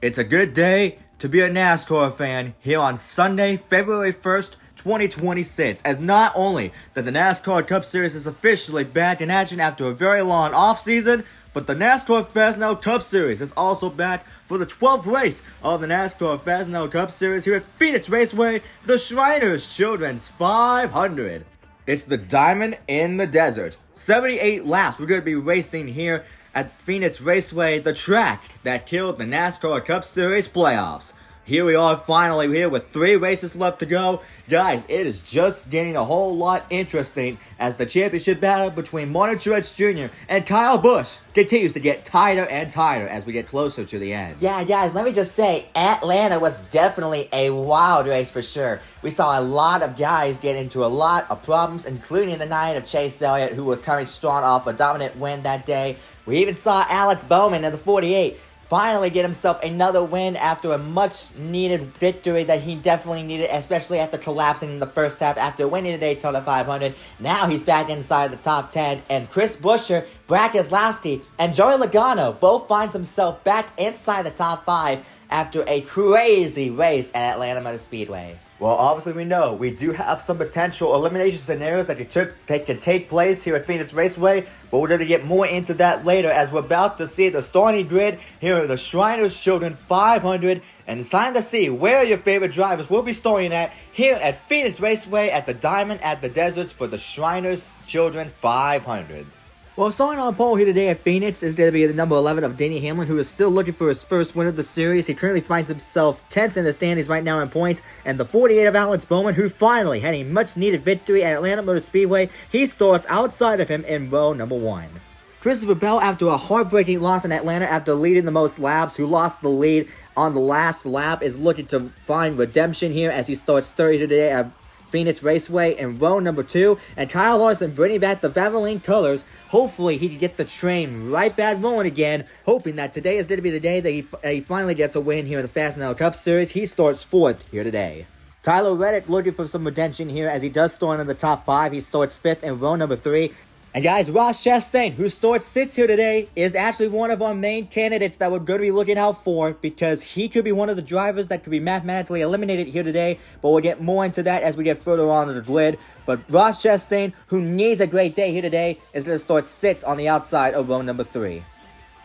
It's a good day to be a NASCAR fan here on Sunday, February 1st, 2026, as not only that the NASCAR Cup Series is officially back in action after a very long offseason, but the NASCAR Fastenal Cup Series is also back for the 12th race of the NASCAR Fastenal Cup Series here at Phoenix Raceway, the Shriners Children's 500. It's the Diamond in the Desert. 78 laps we're going to be racing here at Phoenix Raceway, the track that killed the NASCAR Cup Series playoffs. Here we are finally here with 3 races left to go. Guys, it is just getting a whole lot interesting as the championship battle between Martin Truex Jr. and Kyle Busch continues to get tighter and tighter as we get closer to the end. Yeah, guys, let me just say, Atlanta was definitely a wild race for sure. We saw a lot of guys get into a lot of problems, including the night of Chase Elliott, who was coming strong off a dominant win that day. We even saw Alex Bowman in the 48 finally get himself another win after a much-needed victory that he definitely needed, especially after collapsing in the first half after winning the Daytona 500. Now he's back inside the top 10, and Chris Buescher, Brad Keselowski, and Joey Logano both finds himself back inside the top 5 after a crazy race at Atlanta Motor Speedway. Well, obviously we know we do have some potential elimination scenarios that can take place here at Phoenix Raceway, but we're going to get more into that later as we're about to see the starting grid here at the Shriners Children 500, and it's time to see where your favorite drivers will be starting at here at Phoenix Raceway at the Diamond at the Deserts for the Shriners Children 500. Well, starting on pole here today at Phoenix is going to be the number 11 of Denny Hamlin, who is still looking for his first win of the series. He currently finds himself 10th in the standings right now in points. And the 48 of Alex Bowman, who finally had a much-needed victory at Atlanta Motor Speedway, he starts outside of him in row number 1. Christopher Bell, after a heartbreaking loss in Atlanta after leading the most laps, who lost the lead on the last lap, is looking to find redemption here as he starts 30 today at Phoenix Raceway in row number 2, and Kyle Larson bringing back the Valvoline colors. Hopefully he can get the train right back rolling again, hoping that today is going to be the day that he finally gets a win here in the Fastenal Cup Series. He starts 4th here today. Tyler Reddick looking for some redemption here as he does start in the top 5. He starts 5th in row number 3. And guys, Ross Chastain, who starts 6th here today, is actually one of our main candidates that we're going to be looking out for, because he could be one of the drivers that could be mathematically eliminated here today, but we'll get more into that as we get further on in the grid. But Ross Chastain, who needs a great day here today, is going to start 6th on the outside of row number 3.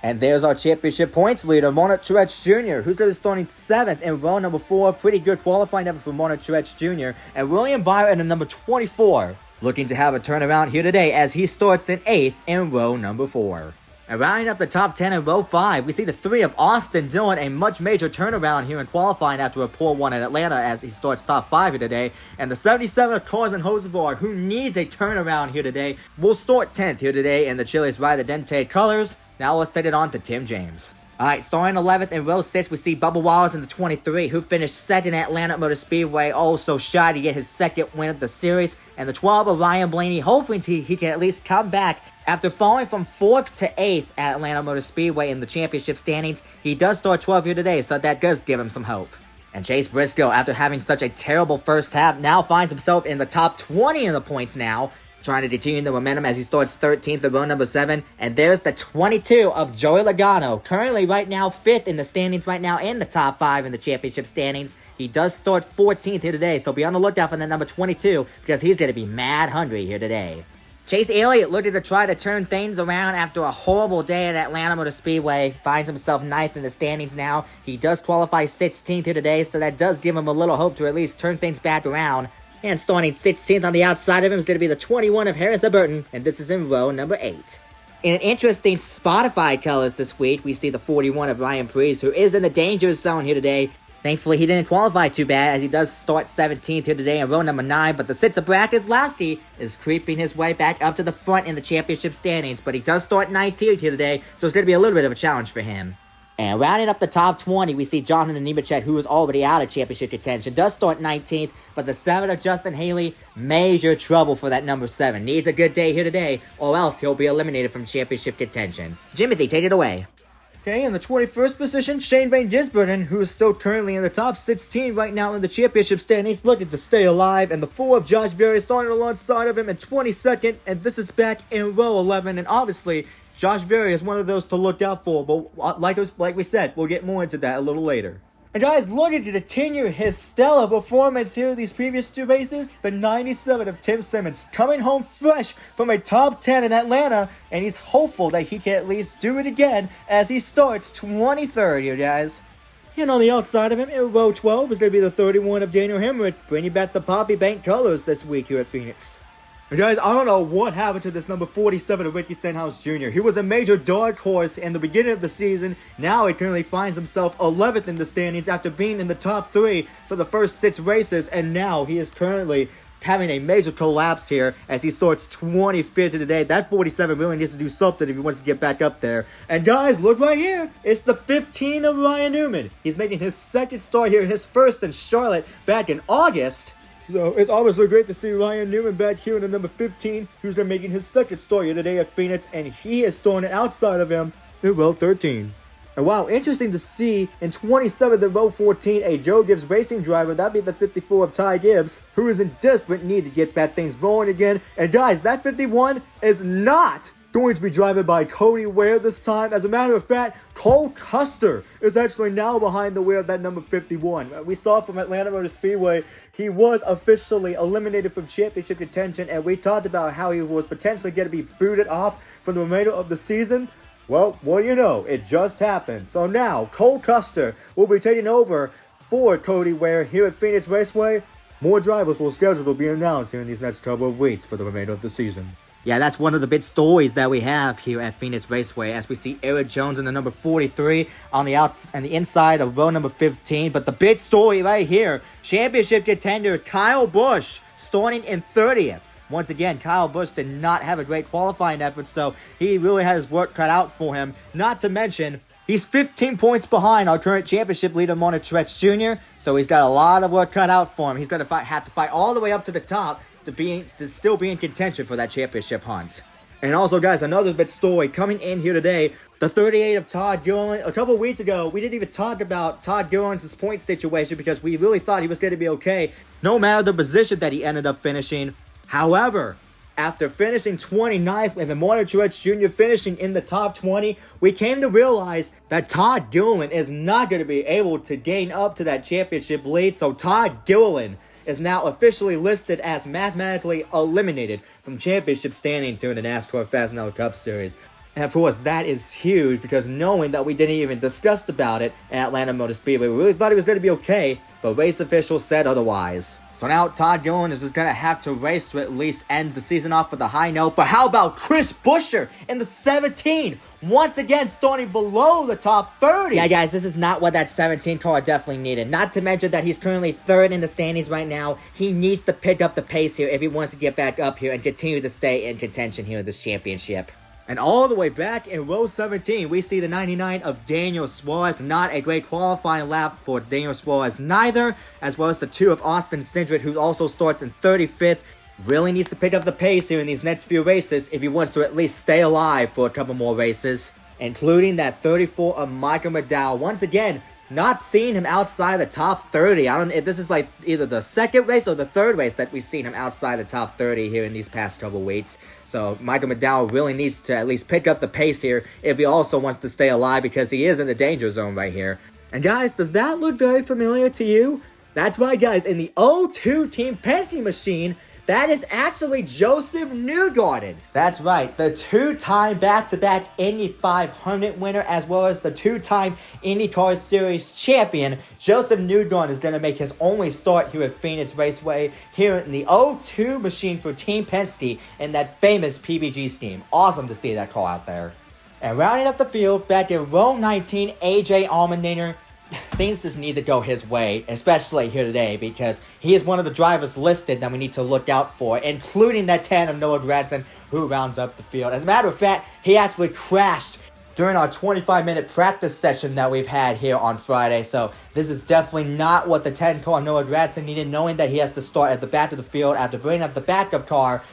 And there's our championship points leader, Martin Truex Jr., who's going to be starting 7th in row number 4. Pretty good qualifying effort for Martin Truex Jr. And William Byron in number 24. Looking to have a turnaround here today as he starts in 8th in row number 4. And rounding up the top 10 in row 5, we see the 3 of Austin Dillon, a much major turnaround here in qualifying after a poor one in Atlanta as he starts top 5 here today. And the 77 of Carson Hocevar, who needs a turnaround here today, will start 10th here today in the Chili's Ride the Dente colors. Now let's take it on to Tim James. Alright, starting 11th in row 6, we see Bubba Wallace in the 23, who finished 2nd at Atlanta Motor Speedway, also shy to get his 2nd win of the series. And the 12 of Ryan Blaney, hoping he can at least come back after falling from 4th to 8th at Atlanta Motor Speedway in the championship standings. He does start 12th here today, so that does give him some hope. And Chase Briscoe, after having such a terrible first half, now finds himself in the top 20 in the points now, trying to continue the momentum as he starts 13th in row number 7. And there's the 22 of Joey Logano, currently right now 5th in the standings right now in the top 5 in the championship standings. He does start 14th here today, so be on the lookout for that number 22 because he's going to be mad hungry here today. Chase Elliott, looking to try to turn things around after a horrible day at Atlanta Motor Speedway, finds himself 9th in the standings now. He does qualify 16th here today, so that does give him a little hope to at least turn things back around. And starting 16th on the outside of him is going to be the 21 of Harrison Burton, and this is in row number 8. In an interesting Spotify colors this week, we see the 41 of Ryan Preece, who is in the danger zone here today. Thankfully, he didn't qualify too bad, as he does start 17th here today in row number 9, but the 6 of Brad Keselowski is creeping his way back up to the front in the championship standings, but he does start 19th here today, so it's going to be a little bit of a challenge for him. And rounding up the top 20, we see Jonathan Nemechek, who is already out of championship contention, does start 19th, but the 7 of Justin Haley, major trouble for that number 7. Needs a good day here today, or else he'll be eliminated from championship contention. Jimothy, take it away. Okay, in the 21st position, Shane Van Gisbergen, who is still currently in the top 16 right now in the championship standings, looking to stay alive. And the 4 of Josh Berry starting alongside of him in 22nd, and this is back in row 11. And obviously, Josh Berry is one of those to look out for, but like we said, we'll get more into that a little later. And guys, looking to continue his stellar performance here in these previous 2 races, the 97 of Tim Simmons coming home fresh from a top 10 in Atlanta, and he's hopeful that he can at least do it again as he starts 23rd here, guys. And on the outside of him, in row 12, is going to be the 31 of Daniel Hemrick, bringing back the Poppy Bank colors this week here at Phoenix. And guys, I don't know what happened to this number 47 of Ricky Stenhouse Jr. He was a major dark horse in the beginning of the season. Now he currently finds himself 11th in the standings after being in the top 3 for the first 6 races. And now he is currently having a major collapse here as he starts 25th today. That 47 really needs to do something if he wants to get back up there. And guys, look right here. It's the 15 of Ryan Newman. He's making his second start here, his first in Charlotte back in August. So it's obviously great to see Ryan Newman back here in the number 15, who's been making his second start here today at Phoenix, and he is starting outside of him in row 13. And wow, interesting to see in 27th in row 14, a Joe Gibbs racing driver, that'd be the 54 of Ty Gibbs, who is in desperate need to get back things rolling again. And guys, that 51 is not going to be driven by Cody Ware this time. As a matter of fact, Cole Custer is actually now behind the wheel of that number 51. We saw from Atlanta Motor Speedway, he was officially eliminated from championship contention, and we talked about how he was potentially going to be booted off for the remainder of the season. Well, what do you know? It just happened. So now, Cole Custer will be taking over for Cody Ware here at Phoenix Raceway. More drivers will schedule to be announced here in these next couple of weeks for the remainder of the season. Yeah, that's one of the big stories that we have here at Phoenix Raceway, as we see Eric Jones in the number 43 on the and the inside of row number 15. But the big story right here, championship contender Kyle Busch starting in 30th. Once again, Kyle Busch did not have a great qualifying effort, so he really has his work cut out for him. Not to mention, he's 15 points behind our current championship leader, Martin Truex Jr., so he's got a lot of work cut out for him. He's going to have to fight all the way up to the top to still be in contention for that championship hunt. And also, guys, another big story coming in here today, the 38 of Todd Gilliland. A couple of weeks ago, we didn't even talk about Todd Gilliland's point situation because we really thought he was going to be okay, no matter the position that he ended up finishing. However, after finishing 29th and Martin Truex Jr. finishing in the top 20, we came to realize that Todd Gilliland is not going to be able to gain up to that championship lead. So Todd Gilliland is now officially listed as mathematically eliminated from championship standings here in the NASCAR Fastenal Cup Series. And of course, that is huge because knowing that we didn't even discuss about it at Atlanta Motor Speedway, we really thought he was going to be okay, but race officials said otherwise. So now Todd Gilliland is just going to have to race to at least end the season off with a high note. But how about Chris Buescher in the 17? Once again, starting below the top 30. Yeah, guys, this is not what that 17 car definitely needed. Not to mention that he's currently 3rd in the standings right now. He needs to pick up the pace here if he wants to get back up here and continue to stay in contention here in this championship. And all the way back in row 17, we see the 99 of Daniel Suarez. Not a great qualifying lap for Daniel Suarez neither, as well as the 2 of Austin Cindric, who also starts in 35th. Really needs to pick up the pace here in these next few races if he wants to at least stay alive for a couple more races, including that 34 of Michael McDowell. Once again, not seeing him outside the top 30. I don't know if this is like either the second race or the third race that we've seen him outside the top 30 here in these past couple weeks. So Michael McDowell really needs to at least pick up the pace here if he also wants to stay alive, because he is in the danger zone right here. And guys, does that look very familiar to you? That's right, guys. In the 02 Team Penske machine, that is actually Joseph Newgarden. That's right, the 2-time back-to-back Indy 500 winner, as well as the 2-time IndyCar Series champion. Joseph Newgarden is going to make his only start here at Phoenix Raceway, here in the 02 machine for Team Penske in that famous PBG scheme. Awesome to see that car out there. And rounding up the field, back in row 19, AJ Allmendinger. Things just need to go his way, especially here today, because he is one of the drivers listed that we need to look out for, including that 10 of Noah Gragson, who rounds up the field. As a matter of fact, he actually crashed during our 25-minute practice session that we've had here on Friday. So this is definitely not what the 10 car Noah Gragson needed, knowing that he has to start at the back of the field after bringing up the backup car.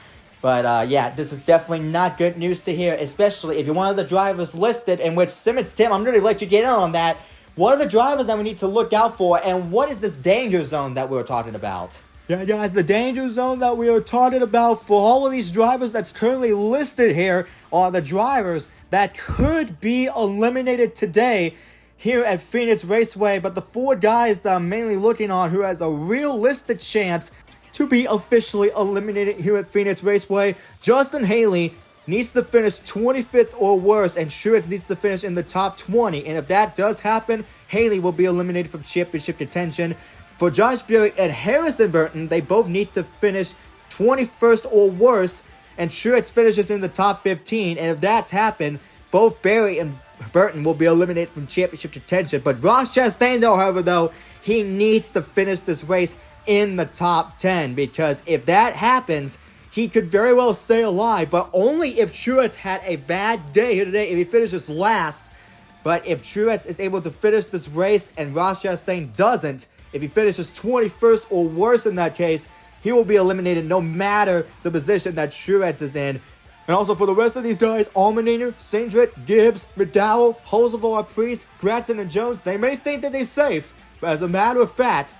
But yeah, this is definitely not good news to hear, especially if you're one of the drivers listed, in which Simmons, Tim, I'm going to let you get in on that. What are the drivers that we need to look out for, and what is this danger zone that we were talking about? Yeah, guys, the danger zone that we are talking about for all of these drivers that's currently listed here are the drivers that could be eliminated today here at Phoenix Raceway. But the 4 guys that I'm mainly looking on who has a realistic chance to be officially eliminated here at Phoenix Raceway, Justin Haley needs to finish 25th or worse, and Truex needs to finish in the top 20. And if that does happen, Haley will be eliminated from championship contention. For Josh Berry and Harrison Burton, they both need to finish 21st or worse, and Truex finishes in the top 15. And if that's happened, both Berry and Burton will be eliminated from championship contention. But Ross Chastain, however, he needs to finish this race in the top 10, because if that happens, he could very well stay alive, but only if Truex had a bad day here today, if he finishes last. But if Truex is able to finish this race and Ross Chastain doesn't, if he finishes 21st or worse in that case, he will be eliminated no matter the position that Truex is in. And also for the rest of these guys, Allmendinger, Cindric, Gibbs, McDowell, Hocevar, Priest, Gragson, and Jones, they may think that they're safe, but as a matter of fact,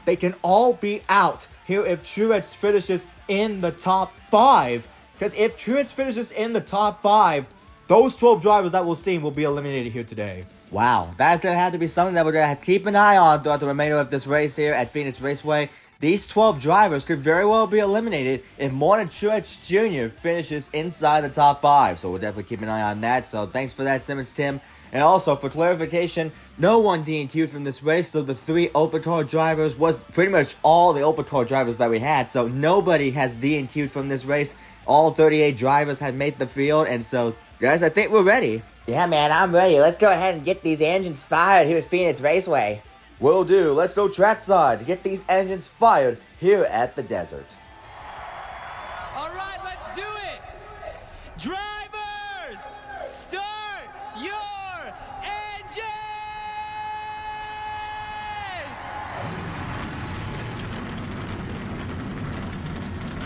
they can all be out here if Truex finishes in the top 5. Because if Truex finishes in the top 5, those 12 drivers that we'll see will be eliminated here today. Wow, that's going to have to be something that we're going to have to keep an eye on throughout the remainder of this race here at Phoenix Raceway. These 12 drivers could very well be eliminated if Martin Truex Jr. finishes inside the top 5. So we'll definitely keep an eye on that. So thanks for that, Simmons Tim. And also, for clarification, no one DNQ'd from this race, so the 3 open car drivers was pretty much all the open car drivers that we had, so nobody has DNQ'd from this race. All 38 drivers had made the field, and so, guys, I think we're ready. Yeah, man, I'm ready. Let's go ahead and get these engines fired here at Phoenix Raceway. Will do. Let's go trackside to get these engines fired here at the desert. All right, let's do it. Drivers, start your engines!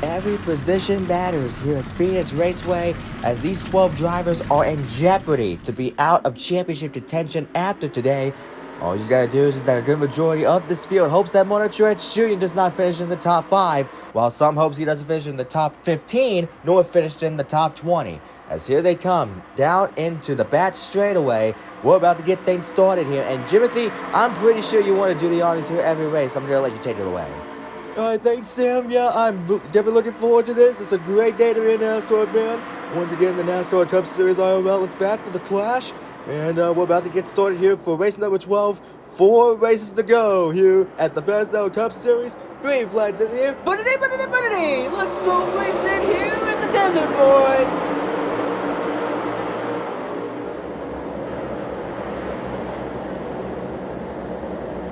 Every position matters here at Phoenix Raceway, as these 12 drivers are in jeopardy to be out of championship contention after today. All you gotta do is just that a good majority of this field hopes that Martin Truex Jr. does not finish in the top 5, while some hopes he doesn't finish in the top 15, nor finished in the top 20. As here they come, down into the back straightaway. We're about to get things started here, and Jimothy, I'm pretty sure you want to do the honors here every race. I'm gonna let you take it away. Alright, thanks, Sam. Yeah, I'm definitely looking forward to this. It's a great day to be a NASCAR fan. Once again, the NASCAR Cup Series IRL is back for the Clash. And we're about to get started here for race number 12. 4 races to go here at the Fastenal Cup Series. Green flags in the air. Buttity! Let's go racing here in the desert, boys!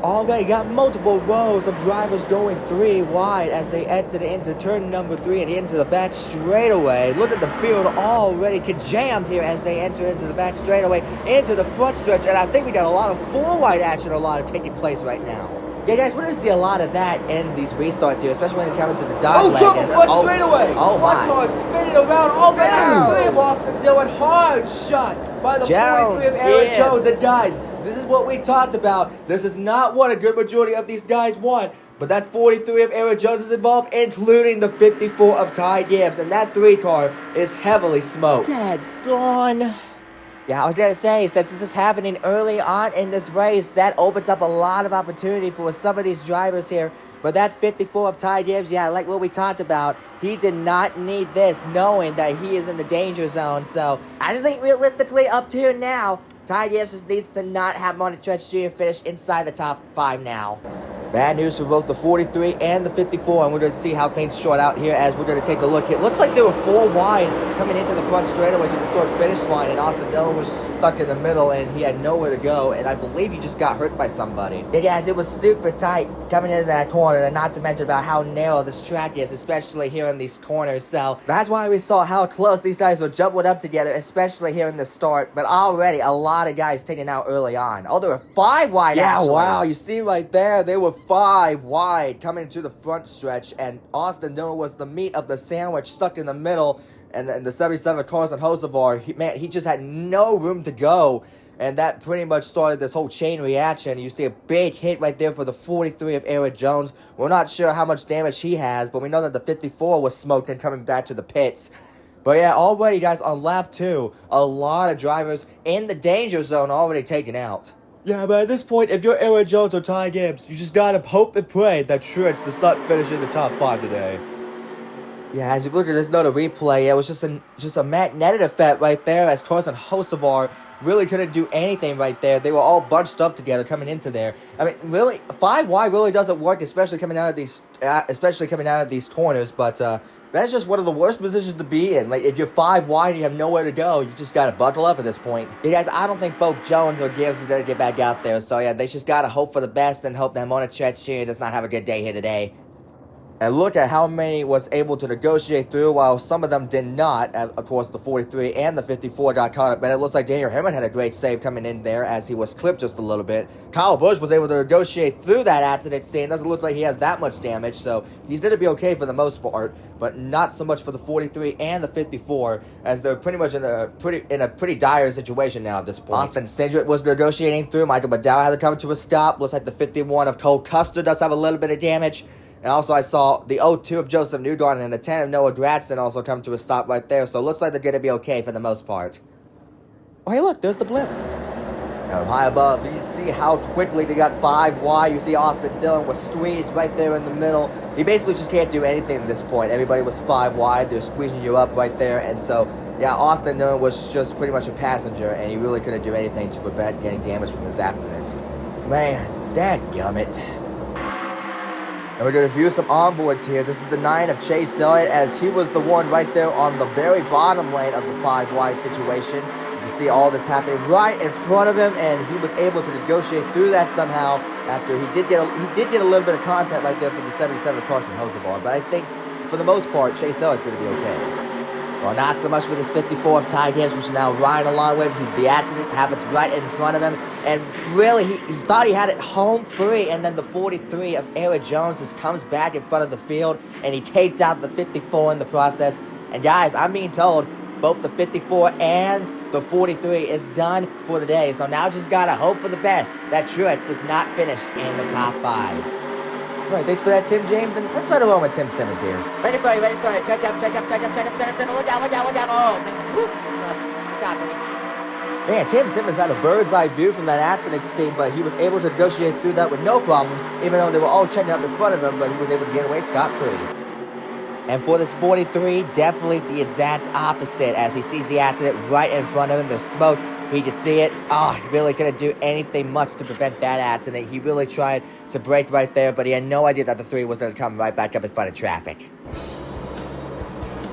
Already got multiple rows of drivers going 3 wide as they exit into turn number 3 and into the back straightaway. Look at the field already jammed here as they enter into the back straightaway, into the front stretch, and I think we got a lot of 4 wide action, taking place right now. Yeah, guys, we're going to see a lot of that in these restarts here, especially when they come into the dog leg. Trouble, front straightaway! Oh, One my. car spinning around, man! 3 of Austin Dillon, hard shot by the Jones, 43 of Aaron Gibbs. Jones. And guys, this is what we talked about. This is not what a good majority of these guys want. But that 43 of Aaron Jones is involved, including the 54 of Ty Gibbs. And that 3 car is heavily smoked. Dead gone. Yeah, I was going to say, since this is happening early on in this race, that opens up a lot of opportunity for some of these drivers here. But that 54 of Ty Gibbs, yeah, like what we talked about, he did not need this, knowing that he is in the danger zone. So I just think realistically, up to now, Ty Gibbs just needs to not have Martin Truex Jr. finish inside the top 5 now. Bad news for both the 43 and the 54, and we're going to see how things short out here as we're going to take a look. It looks like they were 4 wide coming into the front straightaway to the start-finish line, and Austin Dillon was stuck in the middle, and he had nowhere to go, and I believe he just got hurt by somebody. Yeah, guys, it was super tight coming into that corner, and not to mention about how narrow this track is, especially here in these corners, so that's why we saw how close these guys were jumping up together, especially here in the start, but already a lot of guys taken out early on. Oh, there were 5 wide, actually. Wow, you see right there, they were 5 wide coming into the front stretch, and Austin Dillon was the meat of the sandwich, stuck in the middle, and the 77 Carson Hocevar, he just had no room to go, and that pretty much started this whole chain reaction. You see a big hit right there for the 43 of Aaron Jones. We're not sure how much damage he has, but we know that the 54 was smoked and coming back to the pits. But yeah, already, guys, on lap 2, a lot of drivers in the danger zone already taken out. Yeah, but at this point, if you're Aaron Jones or Ty Gibbs, you just gotta hope and pray that Truex does not finish in the top 5 today. Yeah, as you look at this note of replay, it was just a magnetic effect right there as Torres and Hocevar really couldn't do anything right there. They were all bunched up together coming into there. I mean, really, 5 wide really doesn't work, especially coming out of these corners. But that's just one of the worst positions to be in. Like, if you're 5 wide and you have nowhere to go, you just gotta buckle up at this point. You guys, I don't think both Jones or Gibbs is gonna get back out there. So yeah, they just gotta hope for the best and hope that Martin Truex Jr. does not have a good day here today. And look at how many was able to negotiate through, while some of them did not. Of course, the 43 and the 54 got caught up. And it looks like Daniel Hemrick had a great save coming in there as he was clipped just a little bit. Kyle Busch was able to negotiate through that accident scene. Doesn't look like he has that much damage, so he's going to be okay for the most part. But not so much for the 43 and the 54, as they're pretty much in a pretty dire situation now at this point. Austin Cindric was negotiating through. Michael McDowell had to come to a stop. Looks like the 51 of Cole Custer does have a little bit of damage. And also, I saw the 02 of Joseph Newgarden and the 10 of Noah Gragson also come to a stop right there. So it looks like they're going to be okay for the most part. Oh, hey, look, there's the blimp. Now, high above, you can see how quickly they got 5 wide. You see Austin Dillon was squeezed right there in the middle. He basically just can't do anything at this point. Everybody was 5 wide. They're squeezing you up right there. And so, yeah, Austin Dillon was just pretty much a passenger, and he really couldn't do anything to prevent getting damage from this accident. Man, dadgummit. And we're going to view some onboards here. This is the 9 of Chase Elliott, as he was the one right there on the very bottom lane of the 5 wide situation. You can see all this happening right in front of him, and he was able to negotiate through that somehow after he did get a little bit of contact right there from the 77 Carson Hocevar. But I think for the most part, Chase Elliott's going to be okay. Well, not so much with his 54 of Ty Gibbs, which is now riding along with. The accident happens right in front of him. And really, he thought he had it home free. And then the 43 of Aaron Jones just comes back in front of the field. And he takes out the 54 in the process. And guys, I'm being told both the 54 and the 43 is done for the day. So now just got to hope for the best that Truex does not finish in the top 5. Right, thanks for that, Tim James, and let's ride along with Tim Simmons here. Ready for it. Check up. Look down. Oh, man. Woo. Good job, buddy. Man, Tim Simmons had a bird's eye view from that accident scene, but he was able to negotiate through that with no problems, even though they were all checking up in front of him, but he was able to get away scot-free. And for this 43, definitely the exact opposite, as he sees the accident right in front of him. There's smoke. He could see it. He really couldn't do anything much to prevent that accident. He really tried to brake right there, but he had no idea that the 3 was going to come right back up in front of traffic.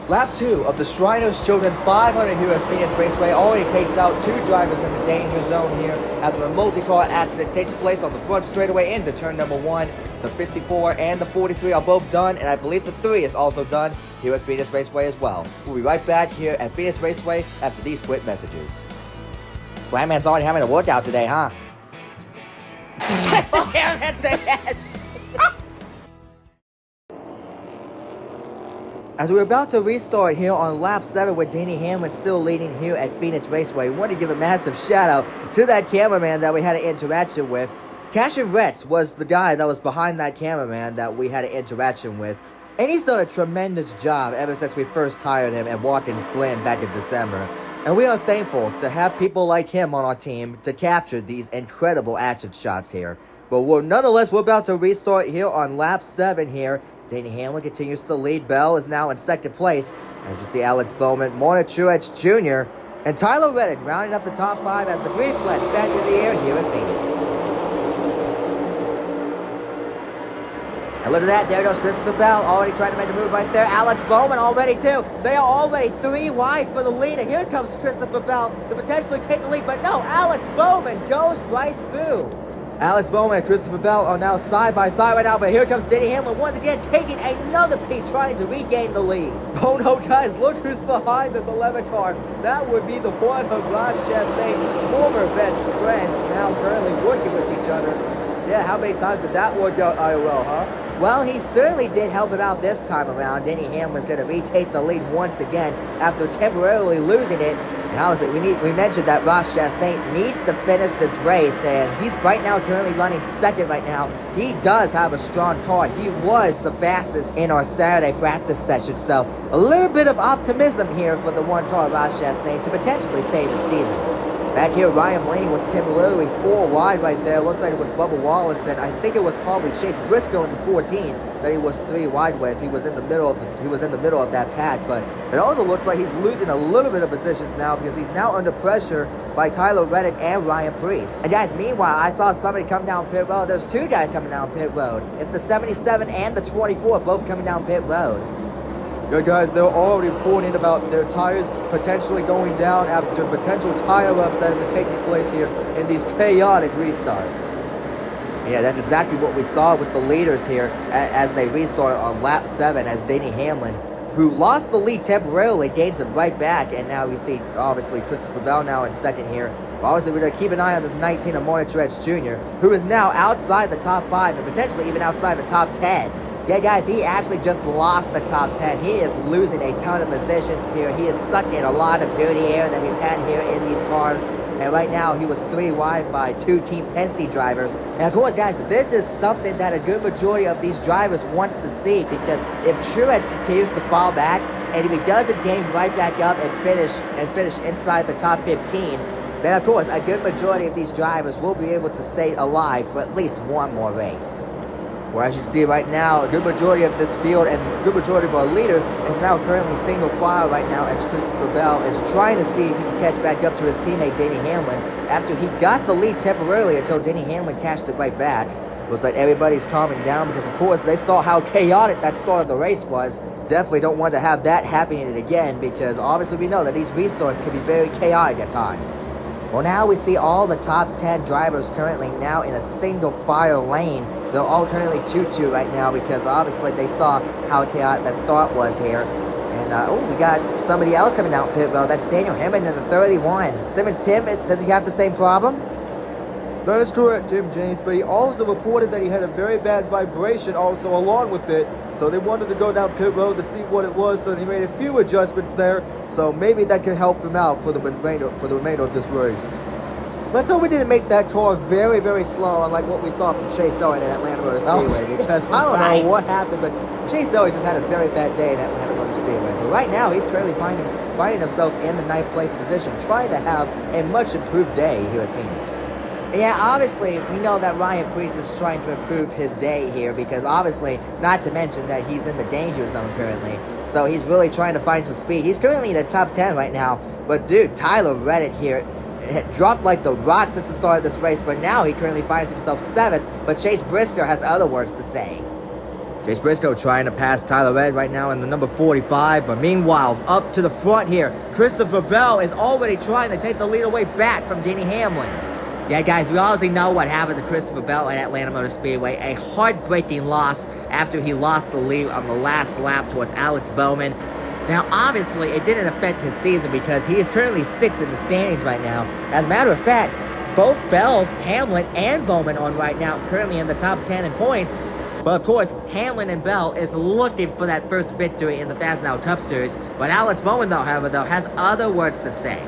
Lap 2 of the Shriners Children 500 here at Phoenix Raceway already takes out 2 drivers in the danger zone here after a multi-car accident takes place on the front straightaway into turn number 1. The 54 and the 43 are both done, and I believe the 3 is also done here at Phoenix Raceway as well. We'll be right back here at Phoenix Raceway after these quick messages. Flatman's already having a workout today, huh? Airman said yes. As we're about to restart here on lap 7 with Danny Hamlin still leading here at Phoenix Raceway, we want to give a massive shout out to that cameraman that we had an interaction with. Cashin Retz was the guy that was behind that cameraman that we had an interaction with. And he's done a tremendous job ever since we first hired him at Watkins Glen back in December. And we are thankful to have people like him on our team to capture these incredible action shots here. But nonetheless, we're about to restart here on lap 7 here. Danny Hamlin continues to lead. Bell is now in second place. As you see, Alex Bowman, Martin Truex Jr., and Tyler Reddick rounding up the top 5 as the green flags back in the air here in Phoenix. And look at that, there goes Christopher Bell, already trying to make a move right there. Alex Bowman already too. They are already 3 wide for the lead, and here comes Christopher Bell to potentially take the lead, but no, Alex Bowman goes right through. Alex Bowman and Christopher Bell are now side by side right now, but here comes Denny Hamlin once again taking another peek, trying to regain the lead. Oh no, guys, look who's behind this 11 car. That would be the one of Ross Chastain, former best friends, now currently working with each other. Yeah, how many times did that work out IRL, huh? Well, he certainly did help him out this time around. Denny Hamlin's going to retake the lead once again after temporarily losing it. And obviously, we mentioned that Ross Chastain needs to finish this race, and he's right now currently running second right now. He does have a strong car. He was the fastest in our Saturday practice session, so a little bit of optimism here for the one car, Ross Chastain, to potentially save his season. Back here, Ryan Blaney was temporarily 4 wide right there. Looks like it was Bubba Wallace, and I think it was probably Chase Briscoe in the 14 that he was 3 wide with. He was in the middle of that pad, but it also looks like he's losing a little bit of positions now because he's now under pressure by Tyler Reddick and Ryan Preece. And guys, meanwhile, I saw somebody come down pit road. There's 2 guys coming down pit road. It's the 77 and the 24, both coming down pit road. Yeah, guys, they're already reporting about their tires potentially going down after potential tire ups that have been taking place here in these chaotic restarts. Yeah, that's exactly what we saw with the leaders here as they restarted on lap 7 as Denny Hamlin, who lost the lead temporarily, gains it right back, and now we see, obviously, Christopher Bell now in second here. But obviously, we're going to keep an eye on this 19 of Martin Truex Jr., who is now outside the top 5 and potentially even outside the top 10. Yeah, guys, he actually just lost the top 10. He is losing a ton of positions here. He is stuck in a lot of dirty air that we've had here in these cars. And right now, he was 3 wide by 2 Team Penske drivers. And of course, guys, this is something that a good majority of these drivers wants to see, because if Truex continues to fall back, and if he doesn't gain right back up and finish inside the top 15, then of course, a good majority of these drivers will be able to stay alive for at least one more race. Where as you see right now, a good majority of this field and a good majority of our leaders is now currently single file right now as Christopher Bell is trying to see if he can catch back up to his teammate Denny Hamlin after he got the lead temporarily until Denny Hamlin cashed it right back. Looks like everybody's calming down because of course they saw how chaotic that start of the race was. Definitely don't want to have that happening again because obviously we know that these restarts can be very chaotic at times. Well, now we see all the top 10 drivers currently now in a single file lane. They're all currently 2-2 right now because obviously they saw how chaotic that start was here. And, we got somebody else coming down pit road. That's Daniel Hamilton in the 31. Simmons Tim, does he have the same problem? That is correct, Tim James, but he also reported that he had a very bad vibration also along with it. So they wanted to go down pit road to see what it was, so they made a few adjustments there. So maybe that can help him out for the remainder of this race. Let's hope we didn't make that car very, very slow, unlike what we saw from Chase Elliott at Atlanta Motor Speedway, because I don't know what happened, but Chase Elliott just had a very bad day at Atlanta Motor Speedway. But right now, he's currently finding himself in the 9th place position, trying to have a much improved day here at Phoenix. Yeah, obviously, we know that Ryan Preece is trying to improve his day here because obviously, not to mention that he's in the danger zone currently. So he's really trying to find some speed. He's currently in the top 10 right now, but dude, Tyler Reddick here had dropped like the rock since the start of this race, but now he currently finds himself 7th, but Chase Briscoe has other words to say. Chase Briscoe trying to pass Tyler Reddick right now in the number 45, but meanwhile, up to the front here, Christopher Bell is already trying to take the lead away back from Denny Hamlin. Yeah, guys, we obviously know what happened to Christopher Bell at Atlanta Motor Speedway. A heartbreaking loss after he lost the lead on the last lap towards Alex Bowman. Now, obviously, it didn't affect his season because he is currently 6th in the standings right now. As a matter of fact, both Bell, Hamlin, and Bowman are right now currently in the top 10 in points. But of course, Hamlin and Bell is looking for that first victory in the Fastenal Cup Series. But Alex Bowman, however, has other words to say.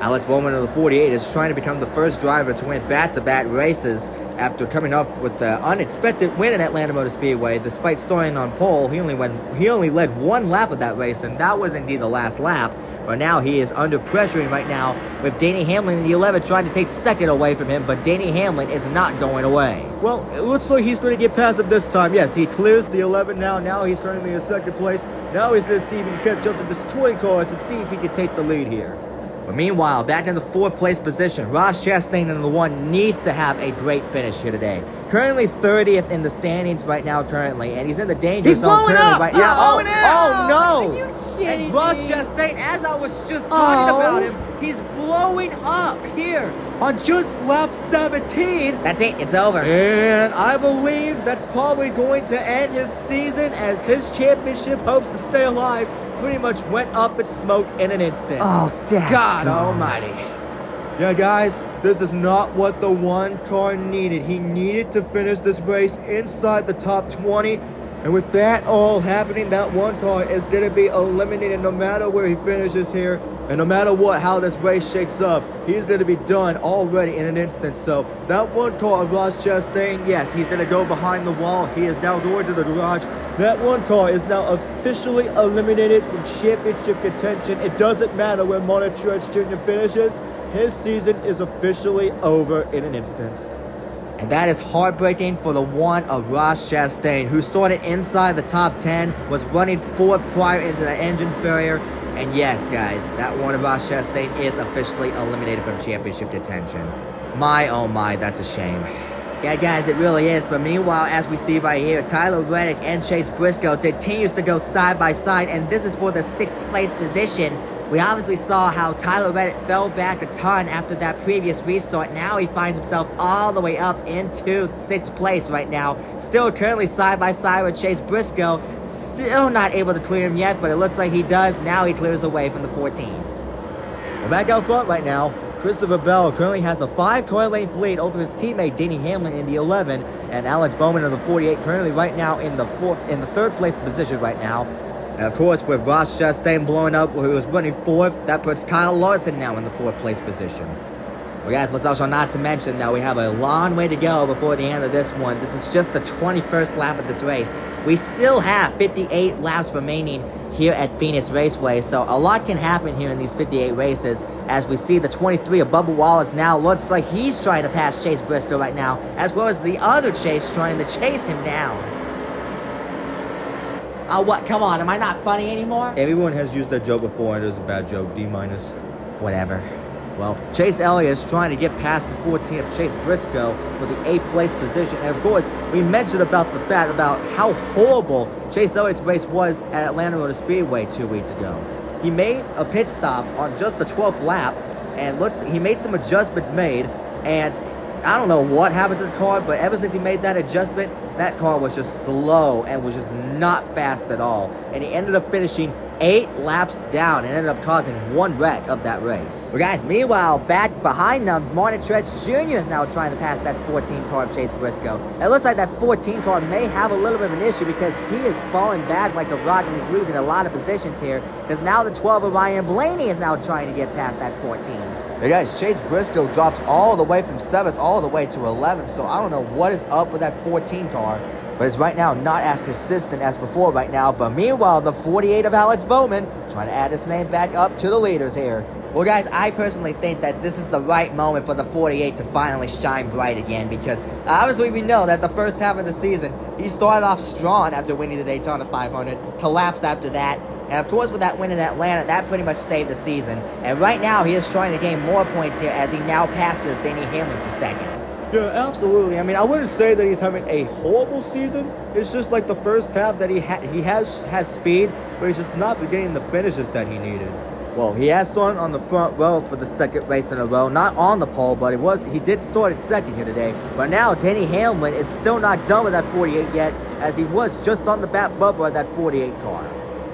Alex Bowman of the 48 is trying to become the first driver to win back-to-back races after coming off with the unexpected win at Atlanta Motor Speedway. Despite starting on pole, he only led 1 lap of that race, and that was indeed the last lap. But now he is under pressure right now with Denny Hamlin in the 11 trying to take second away from him, but Denny Hamlin is not going away. Well, it looks like he's going to get past him this time. Yes, he clears the 11 now. Now he's currently in 2nd place. Now he's going to see if he can catch up to this 20 car to see if he can take the lead here. But meanwhile, back in the 4th place position, Ross Chastain in the 1 needs to have a great finish here today. Currently 30th in the standings right now currently, and he's in the danger zone currently right now. Oh no! And Ross Chastain, as I was just talking about him, he's blowing up here on just lap 17. That's it, it's over. And I believe that's probably going to end his season as his championship hopes to stay alive pretty much went up in smoke in an instant. Oh, God almighty. Yeah, guys, this is not what the 1 car needed. He needed to finish this race inside the top 20. And with that all happening, that one car is going to be eliminated no matter where he finishes here. And no matter how this race shakes up, he's going to be done already in an instant. So that one car of Ross Chastain, yes, he's going to go behind the wall. He is now going to the garage. That one car is now officially eliminated from championship contention. It doesn't matter where Martin Truex Jr. finishes. His season is officially over in an instant. And that is heartbreaking for the one of Ross Chastain, who started inside the top 10, was running forward prior into the engine failure. And yes, guys, that one of Ross Chastain is officially eliminated from championship contention. My, oh my, that's a shame. Yeah, guys, it really is. But meanwhile, as we see right here, Tyler Reddick and Chase Briscoe continues to go side by side, and this is for the 6th place position. We obviously saw how Tyler Reddick fell back a ton after that previous restart. Now he finds himself all the way up into 6th place right now. Still currently side by side with Chase Briscoe. Still not able to clear him yet, but it looks like he does. Now he clears away from the 14. We're back out front right now. Christopher Bell currently has a 5-car length lead over his teammate Denny Hamlin in the 11, and Alex Bowman in the 48 currently right now in the 3rd place position right now. And of course, with Ross Chastain blowing up, who was running 4th, that puts Kyle Larson now in the 4th place position. Well, guys, let's also not to mention that we have a long way to go before the end of this one. This is just the 21st lap of this race. We still have 58 laps remaining here at Phoenix Raceway, so a lot can happen here in these 58 races. As we see the 23 of Bubba Wallace now looks like he's trying to pass Chase Briscoe right now, as well as the other Chase trying to chase him down. Oh, what? Come on, am I not funny anymore? Everyone has used that joke before, and it was a bad joke. D-. Whatever. Well, Chase Elliott is trying to get past the 14 of Chase Briscoe for the 8th place position. And of course, we mentioned about the fact about how horrible Chase Elliott's race was at Atlanta Motor Speedway 2 weeks ago. He made a pit stop on just the 12th lap, and he made some adjustments and I don't know what happened to the car, but ever since he made that adjustment, that car was just slow and was just not fast at all. And he ended up finishing 8 laps down and ended up causing 1 wreck of that race. Well, guys, meanwhile, back behind them, Martin Truex Jr. is now trying to pass that 14 car of Chase Briscoe. It looks like that 14 car may have a little bit of an issue because he is falling back like a rock and he's losing a lot of positions here, because now the 12 of Ryan Blaney is now trying to get past that 14. Hey guys, Chase Briscoe dropped all the way from 7th all the way to 11th, so I don't know what is up with that 14 car. But it's right now not as consistent as before right now. But meanwhile, the 48 of Alex Bowman trying to add his name back up to the leaders here. Well, guys, I personally think that this is the right moment for the 48 to finally shine bright again, because obviously we know that the first half of the season, he started off strong after winning the Daytona 500, collapsed after that, and of course with that win in Atlanta, that pretty much saved the season. And right now, he is trying to gain more points here as he now passes Denny Hamlin for 2nd. Yeah, absolutely. I mean, I wouldn't say that he's having a horrible season. It's just like the first half that he has speed, but he's just not getting the finishes that he needed. Well, he has started on the front row for the 2nd race in a row. Not on the pole, but he did start at 2nd here today. But now Denny Hamlin is still not done with that 48 yet, as he was just on the back bumper of that 48 car.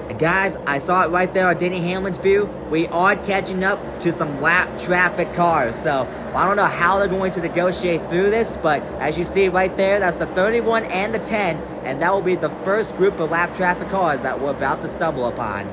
And guys, I saw it right there on Denny Hamlin's view. We are catching up to some lap traffic cars. So I don't know how they're going to negotiate through this, but as you see right there, that's the 31 and the 10, and that will be the first group of lap traffic cars that we're about to stumble upon.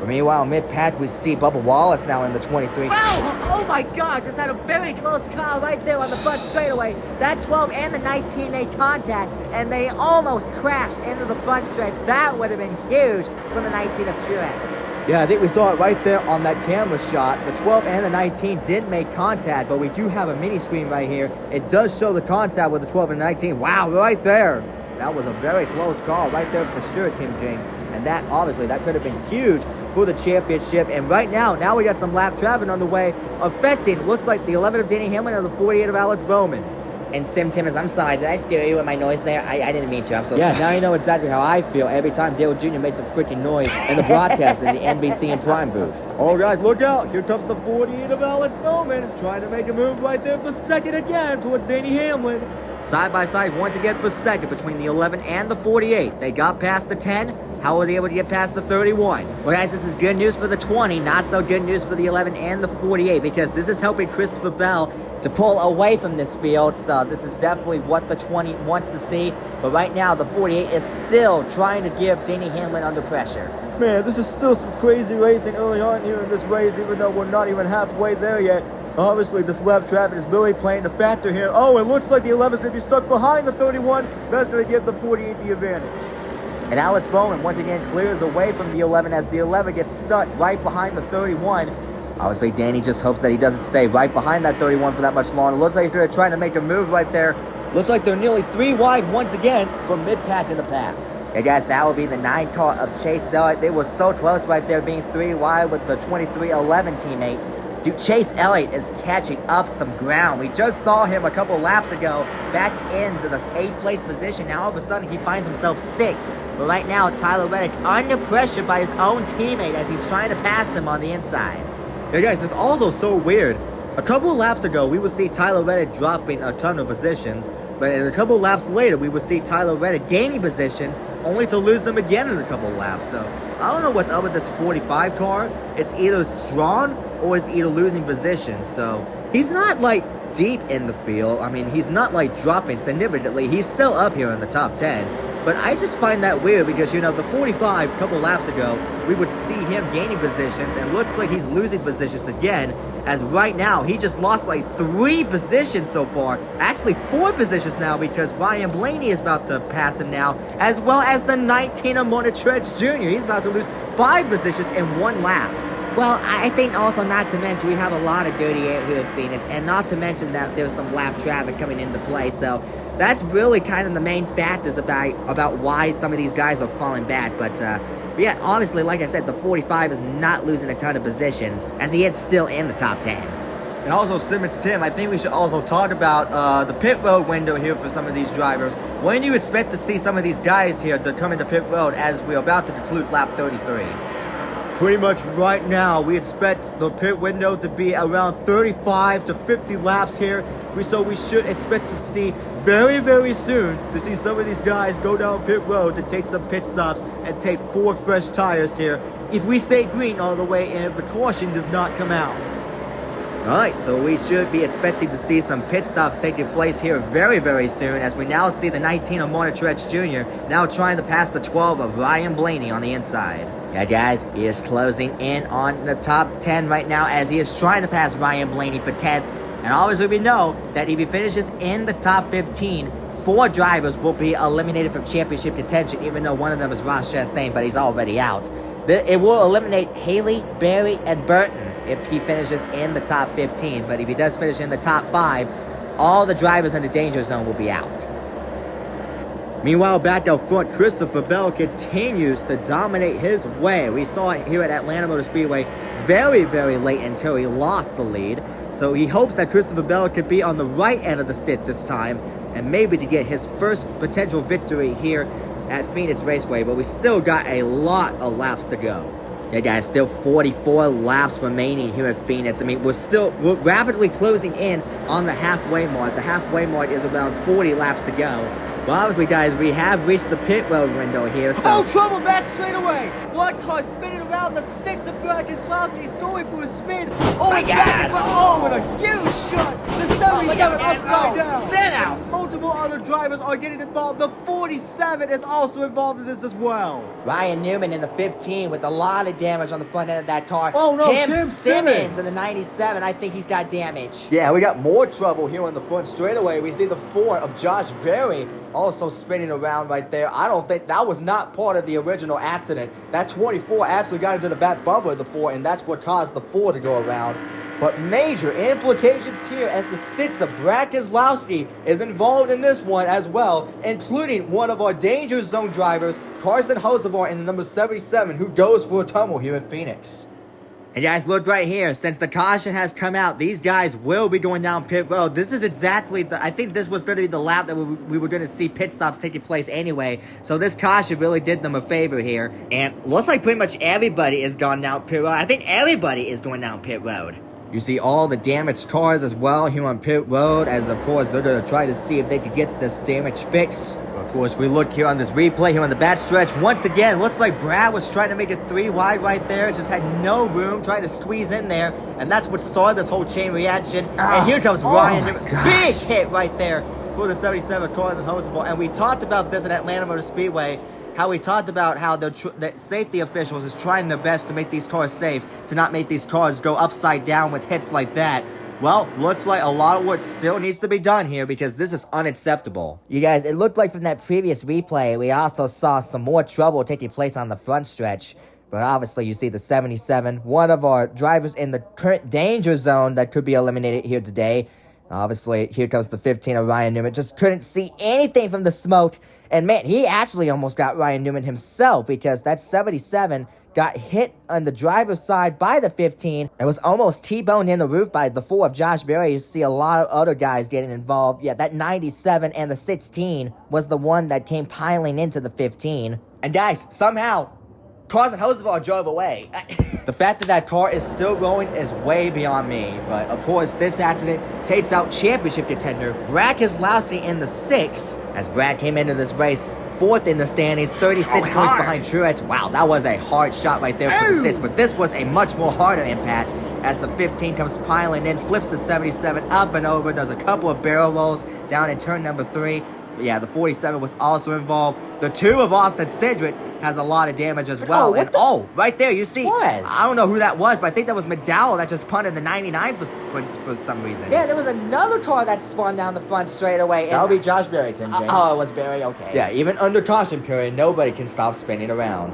But meanwhile, mid-pack, we see Bubba Wallace now in the 23. Oh my God, just had a very close car right there on the front straightaway. That 12 and the 19 made contact, and they almost crashed into the front stretch. That would have been huge from the 19 of Truex. Yeah, I think we saw it right there on that camera shot. The 12 and the 19 did make contact, but we do have a mini screen right here. It does show the contact with the 12 and the 19. Wow, right there. That was a very close call right there for sure, Tim James. And that, obviously, that could have been huge for the championship. And right now we got some lap traffic on the way, affecting, looks like the 11 of Denny Hamlin and the 48 of Alex Bowman. And Sim Timmons, I'm sorry, did I scare you with my noise there? I didn't mean to, I'm so sorry. Yeah, now you know exactly how I feel every time Dale Jr. makes a freaking noise in the broadcast in the NBC and Prime booth. Oh guys, look out, here comes the 48 of Alex Bowman, trying to make a move right there for 2nd again towards Denny Hamlin. Side by side once again for 2nd between the 11 and the 48. They got past the 10. How were they able to get past the 31? Well, guys, this is good news for the 20, not so good news for the 11 and the 48, because this is helping Christopher Bell to pull away from this field. So this is definitely what the 20 wants to see. But right now, the 48 is still trying to give Denny Hamlin under pressure. Man, this is still some crazy racing early on here in this race, even though we're not even halfway there yet. Obviously, this lap traffic is really playing a factor here. Oh, it looks like the 11 is going to be stuck behind the 31. That's going to give the 48 the advantage. And Alex Bowman once again clears away from the 11 as the 11 gets stuck right behind the 31. Obviously, Danny just hopes that he doesn't stay right behind that 31 for that much longer. Looks like he's trying to make a move right there. Looks like they're nearly 3 wide once again from mid-pack in the pack. Yeah, guys, that will be the 9 car of Chase Elliott. They were so close right there, being 3 wide with the 23-11 teammates. Dude, Chase Elliott is catching up some ground. We just saw him a couple laps ago back into the 8th place position. Now all of a sudden he finds himself 6th. But right now Tyler Reddick under pressure by his own teammate as he's trying to pass him on the inside. Yeah, guys, it's also so weird. A couple of laps ago, we would see Tyler Reddick dropping a ton of positions. But a couple of laps later, we would see Tyler Reddick gaining positions, only to lose them again in a couple of laps. So I don't know what's up with this 45 car. It's either strong or it's either losing positions. So he's not like deep in the field. I mean, he's not like dropping significantly. He's still up here in the top 10. But I just find that weird because, you know, the 45 a couple laps ago, we would see him gaining positions, and looks like he's losing positions again, as right now he just lost like 3 positions so far. Actually 4 positions now, because Ryan Blaney is about to pass him now, as well as the 19 of Martin Truex Jr. He's about to lose 5 positions in 1 lap. Well, I think also not to mention we have a lot of dirty air here at Phoenix, and not to mention that there's some lap traffic coming into play, so that's really kind of the main factors about why some of these guys are falling back. But yeah, obviously, like I said, the 45 is not losing a ton of positions, as he is still in the top 10. And also, Simmons Tim, I think we should also talk about the pit road window here for some of these drivers. When do you expect to see some of these guys here to come into pit road as we're about to conclude lap 33? Pretty much right now, we expect the pit window to be around 35 to 50 laps here. So we should expect to see very, very soon to see some of these guys go down pit road to take some pit stops and take 4 fresh tires here if we stay green all the way and if the caution does not come out. Alright, so we should be expecting to see some pit stops taking place here very, very soon, as we now see the 19 of Martin Truex Jr. now trying to pass the 12 of Ryan Blaney on the inside. Yeah, guys, he is closing in on the top 10 right now as he is trying to pass Ryan Blaney for 10th. And obviously we know that if he finishes in the top 15, 4 drivers will be eliminated from championship contention, even though one of them is Ross Chastain, but he's already out. It will eliminate Haley, Barry, and Burton if he finishes in the top 15. But if he does finish in the top 5, all the drivers in the danger zone will be out. Meanwhile, back out front, Christopher Bell continues to dominate his way. We saw it here at Atlanta Motor Speedway very, very late until he lost the lead. So he hopes that Christopher Bell could be on the right end of the stick this time, and maybe to get his first potential victory here at Phoenix Raceway. But we still got a lot of laps to go. Yeah, guys, still 44 laps remaining here at Phoenix. I mean, we're rapidly closing in on the halfway mark. The halfway mark is around 40 laps to go. Well, obviously, guys, we have reached the pit road window here, so... Oh, trouble back straight away! One car spinning around the 6 of Brackets Lowski. He's going for a spin. Oh, my God! Oh, and a huge shot! The 77 upside down! Stenhouse! Multiple other drivers are getting involved. The 47 is also involved in this as well. Ryan Newman in the 15 with a lot of damage on the front end of that car. Oh, no, Tim Simmons in the 97. I think he's got damage. Yeah, we got more trouble here on the front straightaway. We see the 4 of Josh Berry also spinning around right there. I don't think that was not part of the original accident. That 24 actually got into the back bumper of the 4, and that's what caused the 4 to go around. But major implications here as the 6 of Brad Keselowski is involved in this one as well, including one of our danger zone drivers, Carson Hocevar, in the number 77, who goes for a tumble here at Phoenix. And guys, look right here. Since the caution has come out, these guys will be going down pit road. This is exactly I think this was going to be the lap that we were going to see pit stops taking place anyway. So this caution really did them a favor here. And looks like pretty much everybody is going down pit road. I think everybody is going down pit road. You see all the damaged cars as well here on pit road, as of course they're going to try to see if they could get this damage fixed. But Of course, we look here on this replay here on the back stretch. Once again, looks like Brad was trying to make it 3 wide right there. Just had no room, trying to squeeze in there. And that's what started this whole chain reaction. And here comes Ryan. Big hit right there for the 77 Cars and Hoseful. And we talked about this at Atlanta Motor Speedway. How we talked about how the safety officials is trying their best to make these cars safe, to not make these cars go upside down with hits like that. Well, looks like a lot of work still needs to be done here because this is unacceptable. You guys, it looked like from that previous replay, we also saw some more trouble taking place on the front stretch. But obviously, you see the 77, one of our drivers in the current danger zone that could be eliminated here today. Obviously, here comes the 15 of Ryan Newman. Just couldn't see anything from the smoke. And man, he actually almost got Ryan Newman himself because that 77 got hit on the driver's side by the 15 and was almost T-boned in the roof by the 4 of Josh Berry. You see a lot of other guys getting involved. Yeah, that 97 and the 16 was the one that came piling into the 15. And guys, somehow, Cars and Hoseful drove away. The fact that that car is still going is way beyond me. But of course, this accident takes out championship contender Brad Keselowski in the 6th, as Brad came into this race 4th in the standings, 36 points behind Truex. Wow, that was a hard shot right there for the 6th, but this was a much more harder impact as the 15 comes piling in, flips the 77 up and over, does a couple of barrel rolls down in turn number 3. But yeah, the 47 was also involved. The 2 of Austin Cindric has a lot of damage as well. Right there, you see, I don't know who that was, but I think that was McDowell that just punted the 99 for some reason. Yeah, there was another car that spun down the front straight away. That would be Josh Berry, Tim James. Oh, it was Berry, okay. Yeah, even under caution period, nobody can stop spinning around.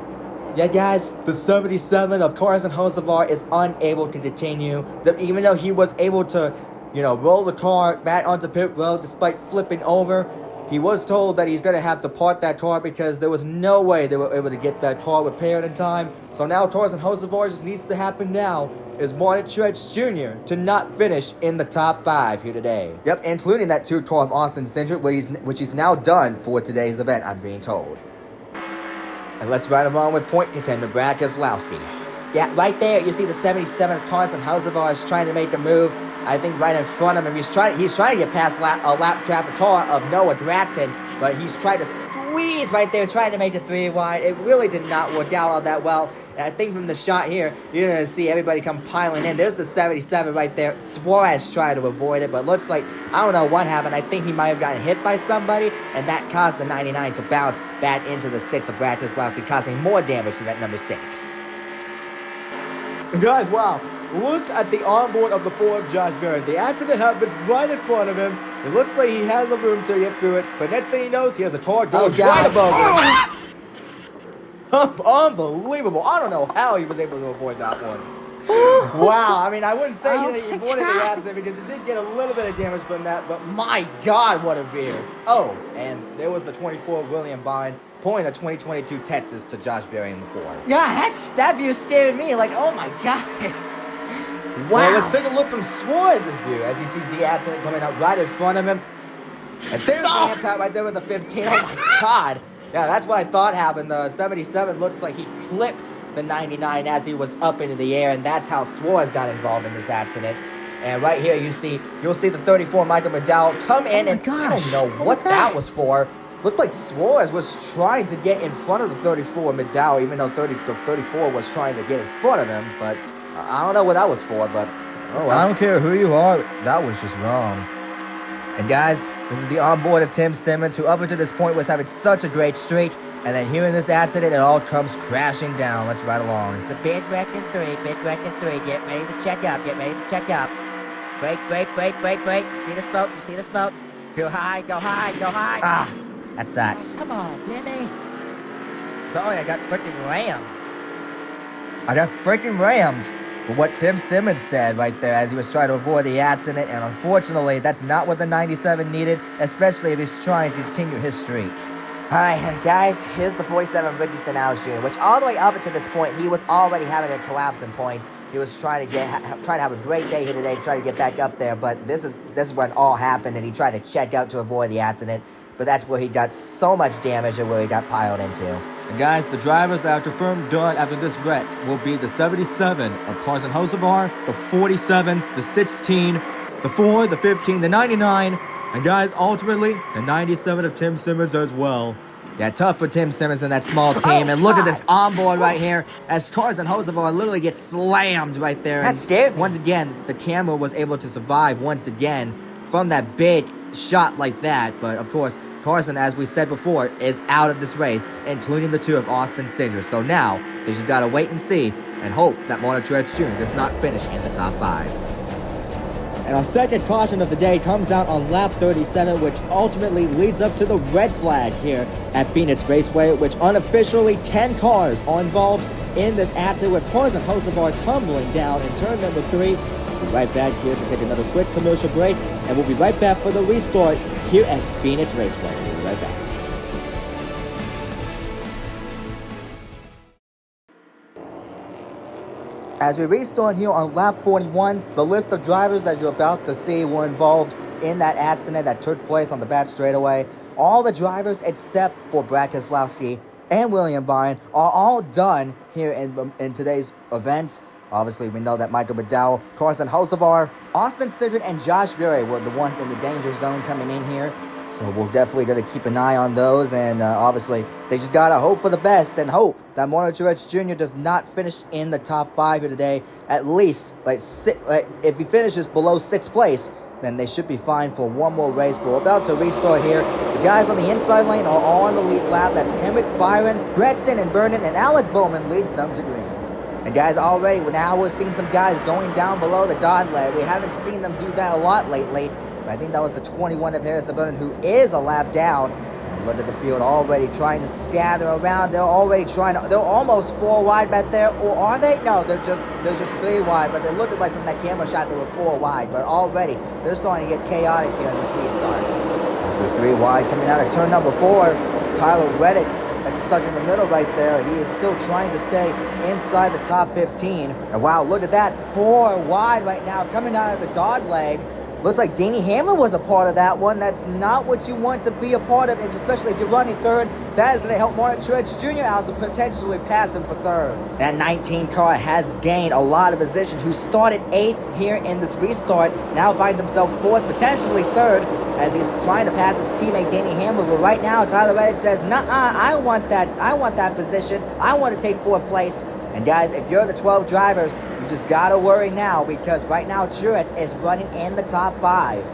Yeah, guys, the 77 of Cars and Hoseful is unable to continue. Even though he was able to, roll the car back onto pit road despite flipping over, he was told that he's going to have to park that car because there was no way they were able to get that car repaired in time. So now Cars and Hoseful just needs to happen now is Martin Truex Jr. to not finish in the top 5 here today. Yep, including that 2 car of Austin Cindric, which he's now done for today's event, I'm being told. And let's ride along with point contender Brad Keselowski. Yeah, right there, you see the 77 of Cars and Hoseful is trying to make a move. I think right in front of him, he's trying to get past a lap traffic car of Noah Gragson, but he's trying to squeeze right there, trying to make it 3 wide. It really did not work out all that well. And I think from the shot here, you're going to see everybody come piling in. There's the 77 right there. Suarez tried to avoid it, but looks like, I don't know what happened. I think he might have gotten hit by somebody, and that caused the 99 to bounce back into the 6 of Brad Keselowski, causing more damage to that number 6. Guys, wow. Look at the onboard of the 4 of Josh Berry. The accident happens right in front of him. It looks like he has a room to get through it, but next thing he knows, he has a car going right above him. Unbelievable. I don't know how he was able to avoid that one. Wow. I mean, I wouldn't say he avoided the accident because he did get a little bit of damage from that, but my God, what a veer. Oh, and there was the 24 William Byron pulling a 2022 Texas to Josh Berry in the 4. Yeah, that view scared me. Like, oh my God. Wow. Well, let's take a look from Suarez's view as he sees the accident coming up right in front of him. And there's the impact right there with the 15. Oh my God. Yeah, that's what I thought happened. The 77 looks like he clipped the 99 as he was up into the air, and that's how Suarez got involved in this accident. And right here, you'll see the 34 Michael McDowell come in, and I don't know what that was for. Looked like Suarez was trying to get in front of the 34 McDowell, even though the 34 was trying to get in front of him, but I don't know what that was for, but oh well. I don't care who you are, that was just wrong. And guys, this is the onboard of Tim Simmons, who up until this point was having such a great streak, and then here in this accident, it all comes crashing down. Let's ride along. The bid record 3, get ready to check up, Brake. See the smoke, Too high, go high. Ah, that sucks. Come on, Jimmy. Sorry, I got freaking rammed. For what Tim Simmons said right there as he was trying to avoid the accident, and unfortunately, that's not what the 97 needed, especially if he's trying to continue his streak. Alright, guys, here's the 47 Ricky Stenhouse Jr., which all the way up until this point, he was already having a collapse in points. He was trying to have a great day here today, trying to get back up there, but this is when all happened, and he tried to check out to avoid the accident, but that's where he got so much damage and where he got piled into. And guys, the drivers that are confirmed done after this wreck will be the 77 of Cars and Hoseful, the 47, the 16, the 4, the 15, the 99, And guys, ultimately, the 97 of Tim Simmons as well. Yeah, tough for Tim Simmons and that small team. And look at this onboard right here as Tarzan Hocevar literally gets slammed right there. That's scary. Once again, the camera was able to survive once again from that big shot like that. But, of course, Tarzan, as we said before, is out of this race, including the two of Austin Cinders. So now, they just got to wait and see and hope that Martin Truex Jr. does not finish in the top 5. And our second caution of the day comes out on lap 37, which ultimately leads up to the red flag here at Phoenix Raceway, which unofficially 10 cars are involved in this accident with Tarzan Hocevar tumbling down in turn number 3. We'll be right back here to take another quick commercial break, and we'll be right back for the restart here at Phoenix Raceway. We'll be right back. As we restart here on lap 41, the list of drivers that you're about to see were involved in that accident that took place on the back straightaway. All the drivers except for Brad Keselowski and William Byron are all done here in today's event. Obviously, we know that Michael McDowell, Tarzan Hocevar, Austin Cindric, and Josh Berry were the ones in the danger zone coming in here. So we're definitely going to keep an eye on those, and obviously, they just got to hope for the best and hope that Martin Truex Jr. does not finish in the top 5 here today. At least, if he finishes below 6th place, then they should be fine for one more race. But we're about to restart here. The guys on the inside lane are all on the lead lap. That's Henrik, Byron, Gretson, and Vernon, and Alex Bowman leads them to green. And guys, already, now we're seeing some guys going down below the dot line. We haven't seen them do that a lot lately. I think that was the 21 of Harrison Burton, who is a lap down. And look at the field already trying to scatter around. They're almost 4 wide back there. Or are they? No, they're just 3 wide. But they looked like from that camera shot they were 4 wide. But already, they're starting to get chaotic here in this restart. After 3 wide coming out of turn number 4, it's Tyler Reddick that's stuck in the middle right there. He is still trying to stay inside the top 15. And wow, look at that. 4 wide right now coming out of the dog leg. Looks like Denny Hamlin was a part of that one. That's not what you want to be a part of, and especially if you're running 3rd. That is going to help Martin Truex Jr. out to potentially pass him for 3rd. That 19 car has gained a lot of position. Who started 8th here in this restart, now finds himself 4th, potentially 3rd, as he's trying to pass his teammate Denny Hamlin. But right now, Tyler Reddick says, "Nuh-uh, I want that position. I want to take 4th place." And guys, if you're the 12 drivers, you just gotta worry now, because right now Truex is running in the top 5.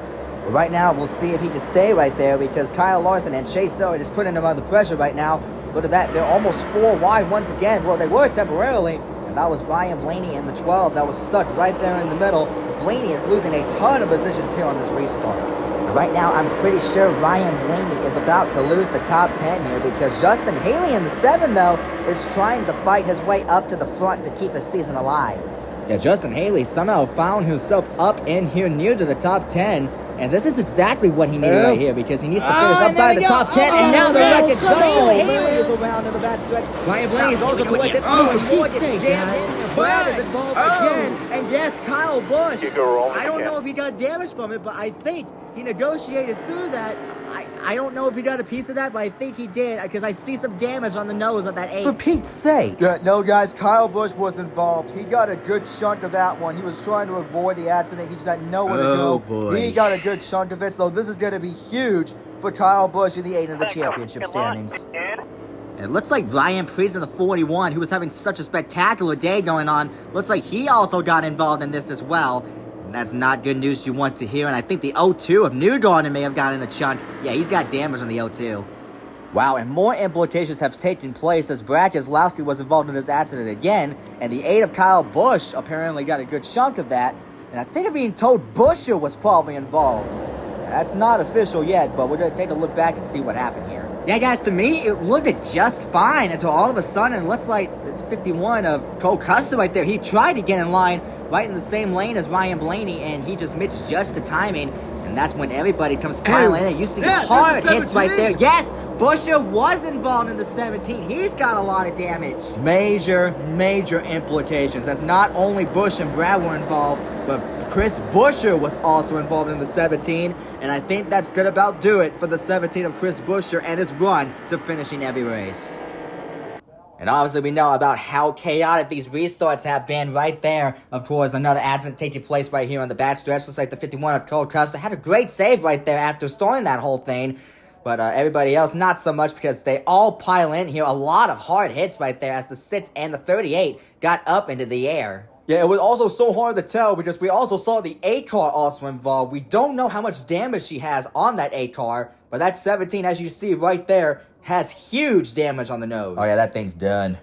But right now, we'll see if he can stay right there, because Kyle Larson and Chase Elliott is putting him under pressure right now. Look at that, they're almost 4 wide once again. Well, they were temporarily, and that was Ryan Blaney in the 12 that was stuck right there in the middle. Blaney is losing a ton of positions here on this restart. Right now, I'm pretty sure Ryan Blaney is about to lose the top 10 here, because Justin Haley in the 7, though, is trying to fight his way up to the front to keep his season alive. Yeah, Justin Haley somehow found himself up in here near to the top 10. And this is exactly what he needed right here, because he needs to finish upside the top 10. And now the record, Justin Haley is around in the back stretch. Ryan Blaney is also collected. And more gets jammed in. Brad is involved again. And yes, Kyle Busch. I don't know if he got damage from it, but I think he negotiated through that. I don't know if he got a piece of that, but I think he did, because I see some damage on the nose of that 8. For Pete's sake. Yeah, no, guys, Kyle Busch was involved. He got a good chunk of that one. He was trying to avoid the accident. He just had nowhere to go. Boy. He got a good chunk of it, so this is going to be huge for Kyle Busch in the 8 of the championship standings. And it looks like Ryan Preece in the 41, who was having such a spectacular day going on, looks like he also got involved in this as well. And that's not good news you want to hear. And I think the 02 of Newgarden may have gotten a chunk. Yeah, he's got damage on the 02. Wow, and more implications have taken place as Brad Keselowski was involved in this accident again, and the 8 of Kyle Busch apparently got a good chunk of that. And I think I'm being told Buescher was probably involved. That's not official yet, but we're going to take a look back and see what happened here. Yeah, guys, to me, it looked just fine until all of a sudden it looks like this 51 of Cole Custer right there. He tried to get in line right in the same lane as Ryan Blaney, and he just misjudged the timing. And that's when everybody comes piling in. You see hard hits right there. Yes, Buescher was involved in the 17. He's got a lot of damage. Major implications. That's not only Busch and Brad were involved, but Chris Buescher was also involved in the 17. And I think that's going to about do it for the 17 of Chris Buescher and his run to finishing every race. And obviously we know about how chaotic these restarts have been right there. Of course, another accident taking place right here on the backstretch. Looks like the 51 of Cole Custer had a great save right there after starting that whole thing. But everybody else, not so much, because they all pile in here. A lot of hard hits right there as the 6 and the 38 got up into the air. Yeah, it was also so hard to tell because we also saw the 8 car also involved. We don't know how much damage she has on that 8 car, but that 17, as you see right there, has huge damage on the nose. Oh yeah, that thing's done.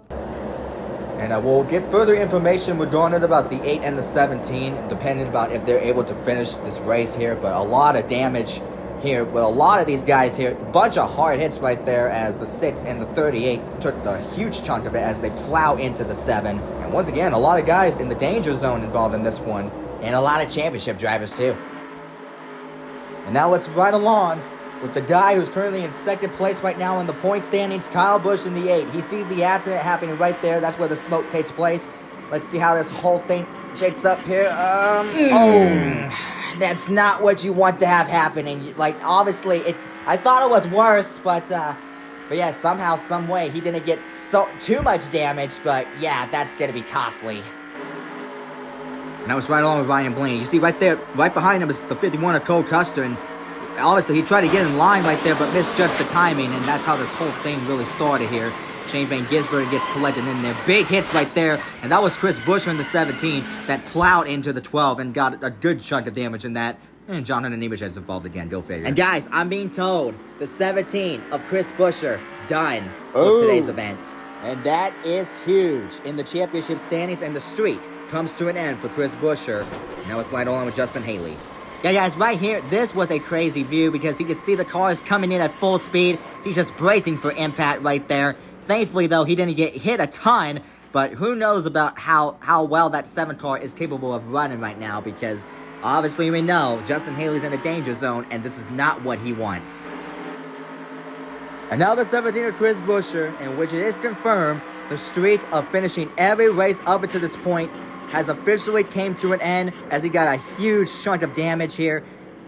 And we'll get further information regarding about the 8 and the 17, depending about if they're able to finish this race here. But a lot of damage here with a lot of these guys here. A bunch of hard hits right there as the 6 and the 38 took a huge chunk of it as they plow into the 7. And once again, a lot of guys in the danger zone involved in this one. And a lot of championship drivers too. And now let's ride along with the guy who's currently in second place right now in the point standings, Kyle Busch in the 8. He sees the accident happening right there. That's where the smoke takes place. Let's see how this whole thing shakes up here. That's not what you want to have happening. Like, obviously, I thought it was worse, but yeah, somehow, some way, he didn't get too much damage, but yeah, that's gonna be costly. And I was right along with Ryan Blaney. You see right there, right behind him is the 51 of Cole Custer, and obviously he tried to get in line right there, but misjudged the timing, and that's how this whole thing really started here. Shane Van Gisbergen gets collected in there. Big hits right there, and that was Chris Buescher in the 17 that plowed into the 12 and got a good chunk of damage in that. And John Hunter Nemeth is involved again. Go figure. And guys, I'm being told the 17 of Chris Buescher done for today's event. And that is huge in the championship standings, and the streak comes to an end for Chris Buescher. Now it's right on with Justin Haley. Yeah, guys, right here, this was a crazy view because you could see the cars coming in at full speed. He's just bracing for impact right there. Thankfully, though, he didn't get hit a ton, but who knows about how well that 7 car is capable of running right now, because obviously we know Justin Haley's in a danger zone, and this is not what he wants. And now the 17 of Chris Buescher, in which it is confirmed the streak of finishing every race up until this point has officially came to an end, as he got a huge chunk of damage here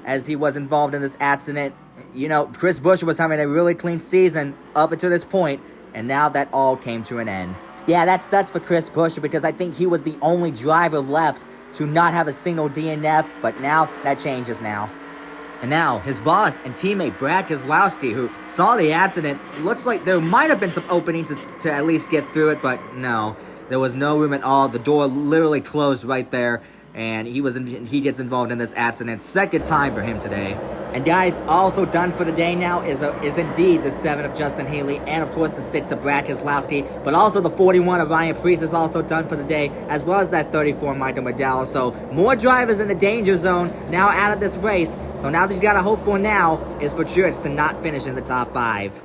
as he was involved in this accident. You know, Chris Buescher was having a really clean season up until this point, and now that all came to an end. Yeah, that sucks for Chris Buescher because I think he was the only driver left to not have a single DNF, but now that changes now. And now, his boss and teammate Brad Keselowski, who saw the accident, looks like there might have been some opening to at least get through it, but no. There was no room at all. The door literally closed right there, and he gets involved in this accident. Second time for him today. And guys, also done for the day now is indeed the 7 of Justin Haley, and of course the 6 of Brad Keselowski, but also the 41 of Ryan Preece is also done for the day, as well as that 34 Michael McDowell. So more drivers in the danger zone now out of this race. So now that you gotta hope for now is for Truex to not finish in the top 5.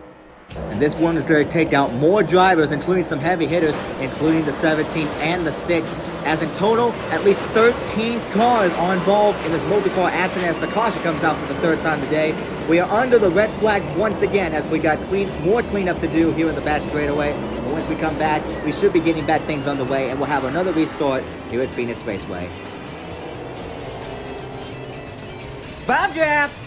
And this one is going to take out more drivers, including some heavy hitters, including the 17 and the 6. As in total, at least 13 cars are involved in this multi-car accident as the caution comes out for the 3rd time today. We are under the red flag once again as we got more cleanup to do here in the back straightaway. But once we come back, we should be getting back things underway, and we'll have another restart here at Phoenix Raceway. Bob Draft!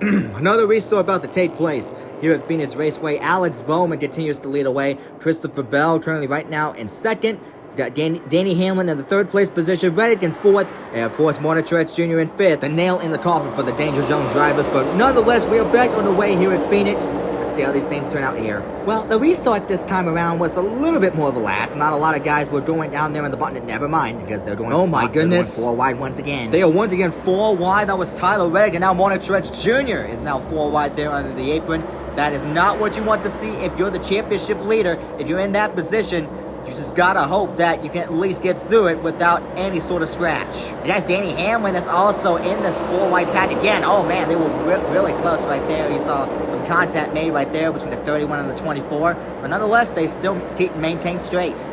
Another restart about to take place here at Phoenix Raceway. Alex Bowman continues to lead away. Christopher Bell currently right now in 2nd. Got Danny Hamlin in the 3rd place position. Reddick in 4th. And of course, Martin Truex Jr. in 5th. The nail in the coffin for the danger zone drivers. But nonetheless, we are back on the way here at Phoenix. Let's see how these things turn out here. Well, the restart this time around was a little bit more relaxed. Not a lot of guys were going down there in the button. Never mind, because they're going. Oh my goodness! They're going 4 wide once again. They are once again 4 wide. That was Tyler Reddick, and now Martin Truex Jr. is now 4 wide there under the apron. That is not what you want to see if you're the championship leader. If you're in that position, you just gotta hope that you can at least get through it without any sort of scratch. And guys, Danny Hamlin is also in this 4 wide patch again. Oh man, they were really close right there. You saw some contact made right there between the 31 and the 24. But nonetheless, they still maintain straight.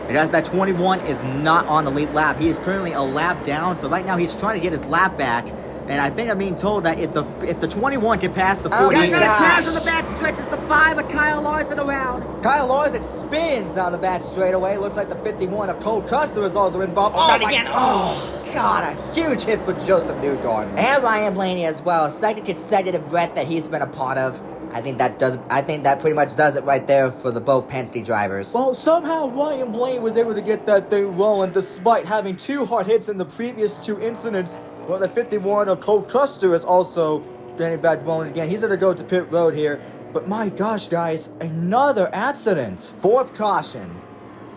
And as that 21 is not on the lead lap, he is currently a lap down. So right now he's trying to get his lap back. And I think I'm being told that if the 21 can pass the 40, Oh, another gosh. crash on the back stretch as the 5 of Kyle Larson around. Kyle Larson spins down the back straightaway. Looks like the 51 of Cole Custer is also involved. Oh, Not my again. Oh, God, a huge hit for Joseph Newgarden. And Ryan Blaney as well. Second consecutive wreck that he's been a part of. I think that pretty much does it right there for the both Penske drivers. Well, somehow Ryan Blaney was able to get that thing rolling despite having 2 hard hits in the previous 2 incidents. Well, the 51 of Cole Custer is also getting back rolling again. He's going to go to pit road here. But my gosh, guys, another accident. 4th caution.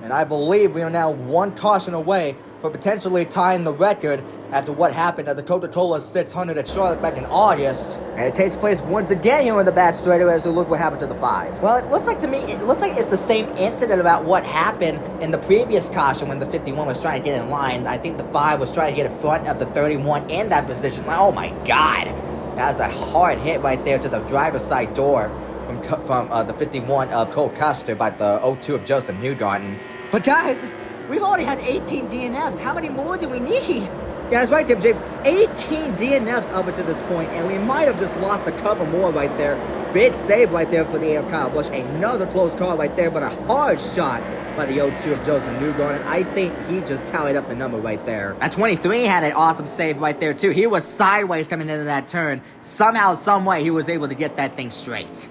And I believe we are now 1 caution away from potentially tying the record after what happened at the Coca-Cola 600 at Charlotte back in August. And it takes place once again here in the back straightaway, so look what happened to the 5. Well, it looks like to me, it's the same incident about what happened in the previous caution when the 51 was trying to get in line. I think the 5 was trying to get in front of the 31 in that position. Oh my God. That was a hard hit right there to the driver's side door from the 51 of Cole Custer by the 02 of Joseph Newgarden. But guys, we've already had 18 DNFs. How many more do we need? Yeah, that's right, Tim James. 18 DNFs up until this point, and we might have just lost a couple more right there. Big save right there for the AF Kyle Busch. Another close call right there, but a hard shot by the 02 of Joseph Newgarden. I think he just tallied up the number right there. That 23 had an awesome save right there, too. He was sideways coming into that turn. Somehow, some way, he was able to get that thing straight.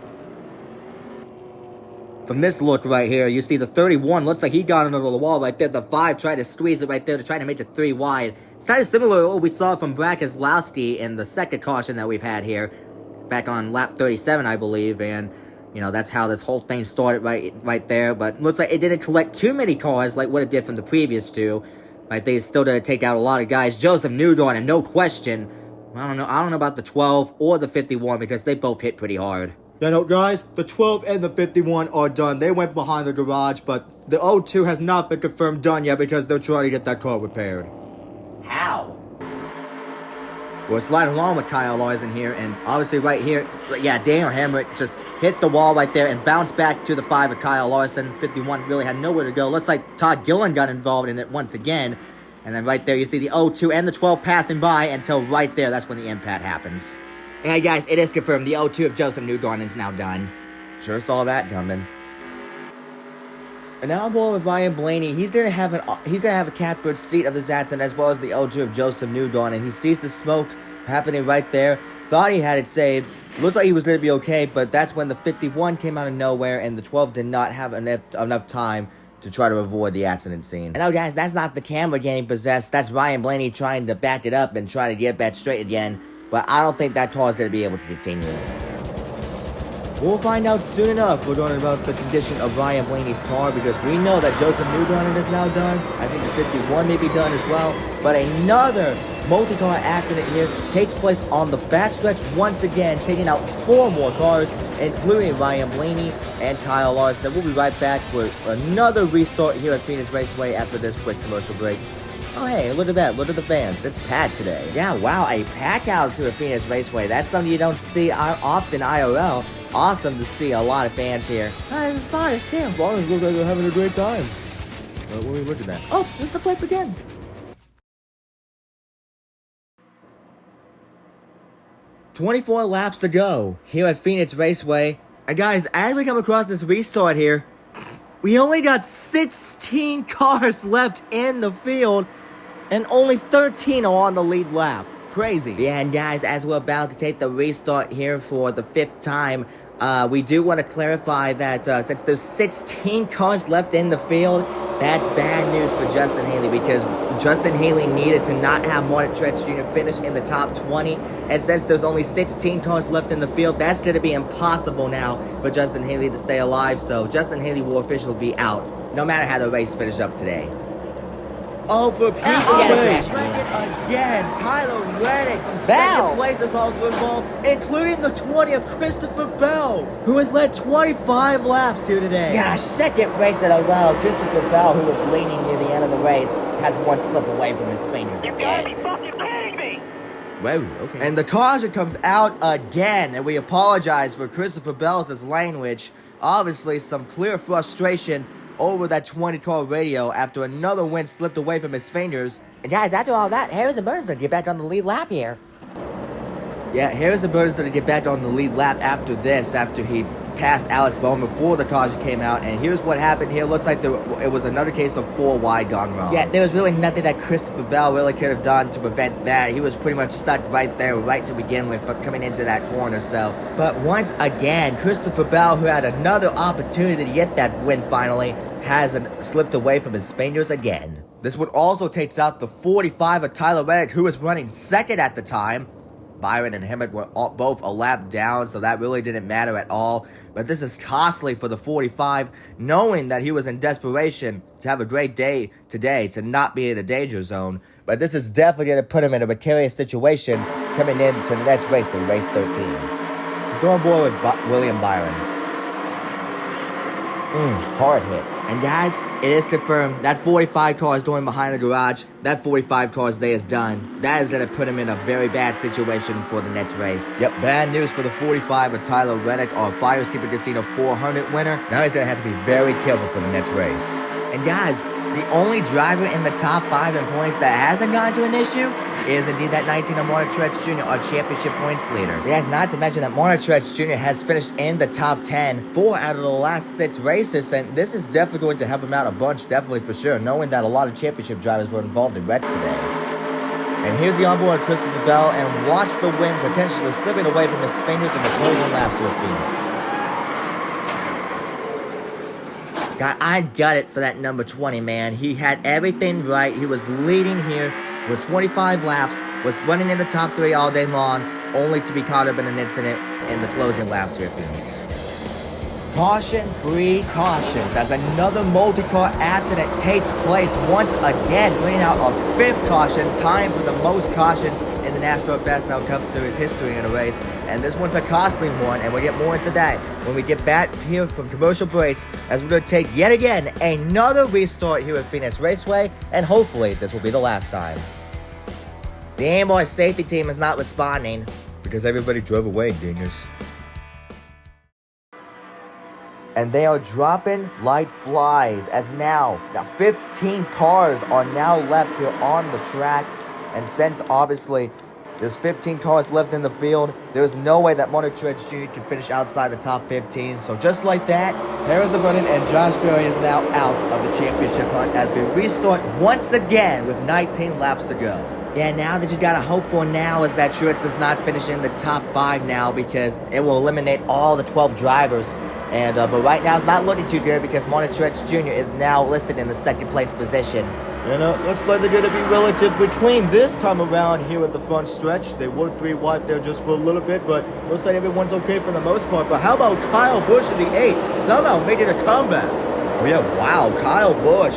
From this look right here, you see the 31 looks like he got under the wall right there. The 5 tried to squeeze it right there to try to make it 3 wide. It's kind of similar to what we saw from Brad Keselowski in the second caution that we've had here. Back on lap 37, I believe. And, you know, that's how this whole thing started right there. But looks like it didn't collect too many cars like what it did from the previous 2. I think it still did take out a lot of guys. Joseph Newgarden, no question. I don't know about the 12 or the 51 because they both hit pretty hard. You know, guys, the 12 and the 51 are done. They went behind the garage, but the 02 has not been confirmed done yet because they're trying to get that car repaired. How? We're sliding along with Kyle Larson here, and obviously right here, yeah, Daniel Hemrick just hit the wall right there and bounced back to the 5 of Kyle Larson. 51 really had nowhere to go. Looks like Todd Gillen got involved in it once again. And then right there, you see the 02 and the 12 passing by until right there, that's when the impact happens. Yeah, guys, it is confirmed. The 02 of Joseph Newgarden is now done. Sure saw that coming. And now I'm going with Ryan Blaney. He's gonna have a catbird seat of this accident as well as the 02 of Joseph Newgarden. He sees the smoke happening right there. Thought he had it saved. Looked like he was gonna be okay, but that's when the 51 came out of nowhere and the 12 did not have enough time to try to avoid the accident scene. And now, guys, that's not the camera getting possessed. That's Ryan Blaney trying to back it up and try to get back straight again. But I don't think that car is going to be able to continue. We'll find out soon enough. We're talking about the condition of Ryan Blaney's car because we know that Joseph Newgarden is now done. I think the 51 may be done as well. But another multi-car accident here takes place on the backstretch once again, taking out 4 more cars, including Ryan Blaney and Kyle Larson. We'll be right back with another restart here at Phoenix Raceway after this quick commercial break. Oh, hey, look at that. Look at the fans. It's packed today. Yeah, wow, a pack house here at Phoenix Raceway. That's something you don't see often IRL. Awesome to see a lot of fans here. There's a spot, it's too. Well, it looks like they're having a great time. What are we looking at? Oh, there's the clip again. "24 laps to go here at Phoenix Raceway. And guys, as we come across this restart here, we only got 16 cars left in the field, and only 13 are on the lead lap. Crazy. Yeah, and guys, as we're about to take the restart here for the 5th time, we do want to clarify that since there's 16 cars left in the field, that's bad news for Justin Haley because Justin Haley needed to not have Martin Truex Jr. finish in the top 20. And since there's only 16 cars left in the field, that's going to be impossible now for Justin Haley to stay alive. So Justin Haley will officially be out, no matter how the race finishes up today. Oh, for Pete's sake. Again, Tyler Reddick from second place is also involved, including the 20 of Christopher Bell, who has led 25 laps here today. Yeah, second race in a row. Christopher Bell, who was leading near the end of the race, has one slip away from his fingers again. You gotta be fucking kidding me! Whoa, okay. And the caution comes out again, and we apologize for Christopher Bell's language. Obviously, some clear frustration over that 20-car radio after another wind slipped away from his fingers. And guys, after all that, Harrison Burton's gonna get back on the lead lap here. Yeah, Harrison Burton's going to get back on the lead lap after this, after he passed Alex Bowman before the caution came out. And here's what happened here. Looks like it was another case of 4 wide gone wrong. Yeah, there was really nothing that Christopher Bell really could have done to prevent that. He was pretty much stuck right there, right to begin with, coming into that corner. So, but once again, Christopher Bell, who had another opportunity to get that win finally, has slipped away from his fingers again. This one also takes out the 45 of Tyler Reddick, who was running second at the time. Byron and Hemmett were both a lap down, so that really didn't matter at all. But this is costly for the 45, knowing that he was in desperation to have a great day today, to not be in a danger zone. But this is definitely going to put him in a precarious situation coming into the next race in race 13. He's going board with William Byron. Hard hit. And guys, it is confirmed that 45 car is going behind the garage. That 45 car's day is done. That is going to put him in a very bad situation for the next race. Yep, bad news for the 45 of Tyler Reddick, our Fires Keeper Casino 400 winner. Now he's going to have to be very careful for the next race. And guys, the only driver in the top 5 in points that hasn't gone to an issue is indeed that 19 of Martin Truex Jr., our championship points leader. Yes, not to mention that Martin Truex Jr. has finished in the top 10 4 out of the last 6 races, and this is definitely going to help him out a bunch, definitely for sure, knowing that a lot of championship drivers were involved in wrecks today. And here's the onboard Christopher Bell, and watch the wind potentially slipping away from his fingers in the closing laps with Phoenix. God, I got it for that number 20, man. He had everything right. He was leading here with 25 laps, was running in the top 3 all day long, only to be caught up in an incident in the closing laps here at Phoenix. Caution, breed cautions, as another multi-car accident takes place once again, bringing out a 5th caution, tying for the most cautions in the NASCAR Fastenal Cup Series history in a race. And this one's a costly one, and we'll get more into that when we get back here from commercial breaks, as we're going to take yet again another restart here at Phoenix Raceway, and hopefully this will be the last time. The Amboy safety team is not responding because everybody drove away, dingers. And they are dropping like flies, as now 15 cars are now left here on the track. And since obviously there's 15 cars left in the field, there's no way that Martin Truex Jr. can finish outside the top 15. So just like that, Harrison Burton and Josh Berry is now out of the championship hunt as we restart once again with 19 laps to go. Yeah, now that you gotta hope for now is that Truex does not finish in the top 5 now, because it will eliminate all the 12 drivers. And but right now it's not looking too good because Martin Truex Jr. is now listed in the 2nd place position. And looks like they're going to be relatively clean this time around here at the front stretch. They were 3 wide there just for a little bit, but looks like everyone's okay for the most part. But how about Kyle Busch in the 8, somehow making a comeback? Oh yeah, wow, Kyle Busch,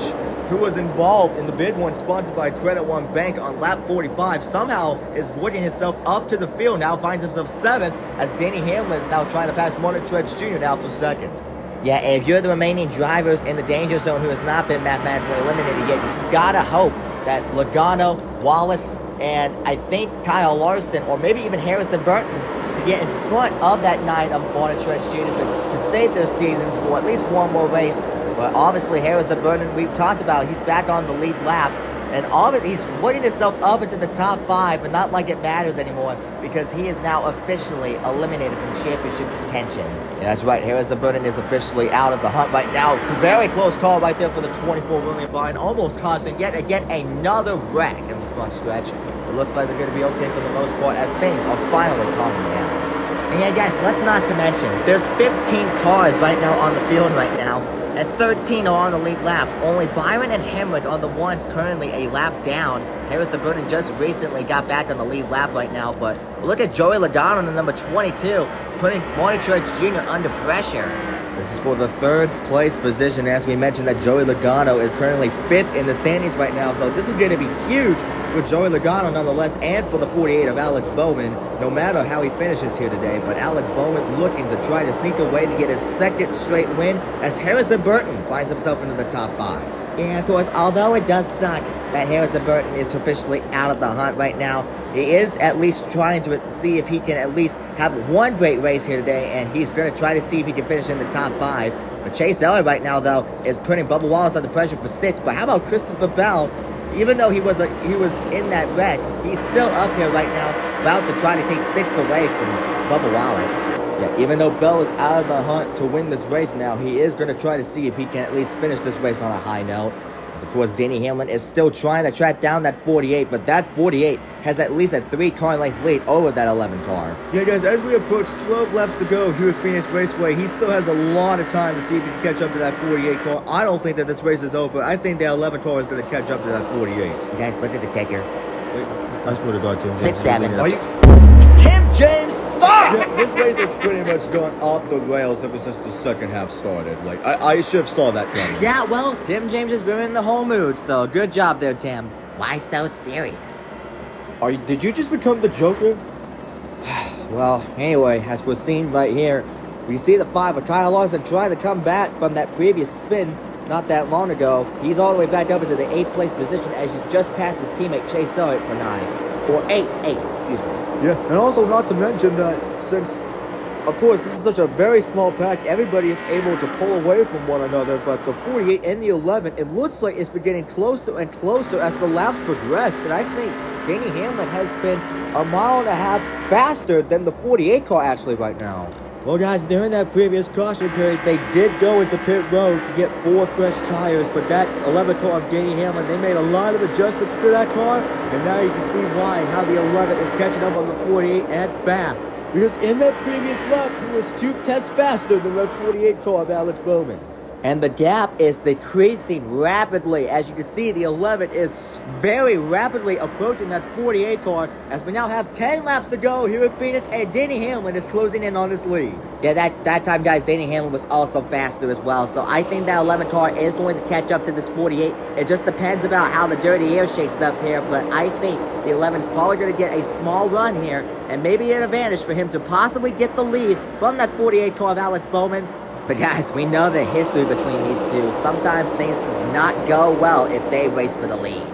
who was involved in the bid one sponsored by Credit One Bank on lap 45, somehow is working himself up to the field, now finds himself 7th, as Danny Hamlin is now trying to pass Martin Truex Jr. now for 2nd. Yeah, and if you're the remaining drivers in the danger zone who has not been mathematically eliminated yet, you just gotta hope that Logano, Wallace, and I think Kyle Larson, or maybe even Harrison Burton, to get in front of that 9 of Martin Truex Jr. to save their seasons for at least one more race. But obviously Harrison Burton, we've talked about, he's back on the lead lap. And obviously he's working himself up into the top 5, but not like it matters anymore, because he is now officially eliminated from championship contention. Yeah, that's right. Harrison Burton is officially out of the hunt right now. Very close call right there for the 24 William Byron, almost causing yet again another wreck in the front stretch. It looks like they're going to be okay for the most part, as things are finally calming down. And yeah, guys, let's not to mention, there's 15 cars right now on the field right now, and 13 are on the lead lap. Only Byron and Hemrick are the ones currently a lap down. Harrison Burton just recently got back on the lead lap right now, but look at Joey Logano on the number 22, putting Martin Truex Jr. under pressure. This is for the 3rd place position. As we mentioned, that Joey Logano is currently 5th in the standings right now, so this is going to be huge for Joey Logano nonetheless, and for the 48 of Alex Bowman, no matter how he finishes here today. But Alex Bowman looking to try to sneak away to get his 2nd straight win, as Harrison Burton finds himself into the top 5. Yeah, of course, although it does suck that Harrison Burton is officially out of the hunt right now, he is at least trying to see if he can at least have one great race here today, and he's going to try to see if he can finish in the top 5. But Chase Elliott right now, though, is putting Bubba Wallace under pressure for 6th. But how about Christopher Bell? even though he was in that wreck, he's still up here right now, about to try to take 6 away from Bubba Wallace. Yeah, even though Bell is out of the hunt to win this race now, he is going to try to see if he can at least finish this race on a high note. As of course, Denny Hamlin is still trying to track down that 48, but that 48 has at least a 3-car length lead over that 11 car. Yeah, guys, as we approach 12 laps to go here at Phoenix Raceway, he still has a lot of time to see if he can catch up to that 48 car. I don't think that this race is over. I think that 11 car is going to catch up to that 48. You guys, look at the ticker. Wait, I swear to God, Tim. 6-7. Are you... Tim James, stop! Yeah, this race has pretty much gone off the rails ever since the second half started. Like, I should have saw that coming. Yeah, well, Tim James is ruining the whole mood, so good job there, Tim. Why so serious? Did you just become the Joker? Well, anyway, as we're seeing right here, we see the 5 of Kyle Larson trying to come back from that previous spin not that long ago. He's all the way back up into the 8th place position as he's just passed his teammate Chase Elliott for 9. Or 8th, excuse me. Yeah, and also not to mention that since, of course, this is such a very small pack, everybody is able to pull away from one another, but the 48 and the 11, it looks like it's been getting closer and closer as the laps progressed, and I think Denny Hamlin has been a mile and a half faster than the 48 car actually right now. Well, guys, during that previous caution period, they did go into pit road to get 4 fresh tires, but that 11 car of Denny Hamlin, they made a lot of adjustments to that car, and now you can see why, how the 11 is catching up on the 48 and fast. Because in that previous lap, he was 2/10 faster than that 48 car of Alex Bowman. And the gap is decreasing rapidly. As you can see, the 11 is very rapidly approaching that 48 car as we now have 10 laps to go here at Phoenix, and Denny Hamlin is closing in on his lead. Yeah, that time, guys, Denny Hamlin was also faster as well. So I think that 11 car is going to catch up to this 48. It just depends about how the dirty air shakes up here, but I think the 11 is probably going to get a small run here and maybe an advantage for him to possibly get the lead from that 48 car of Alex Bowman. But guys, we know the history between these two. Sometimes things does not go well if they race for the lead.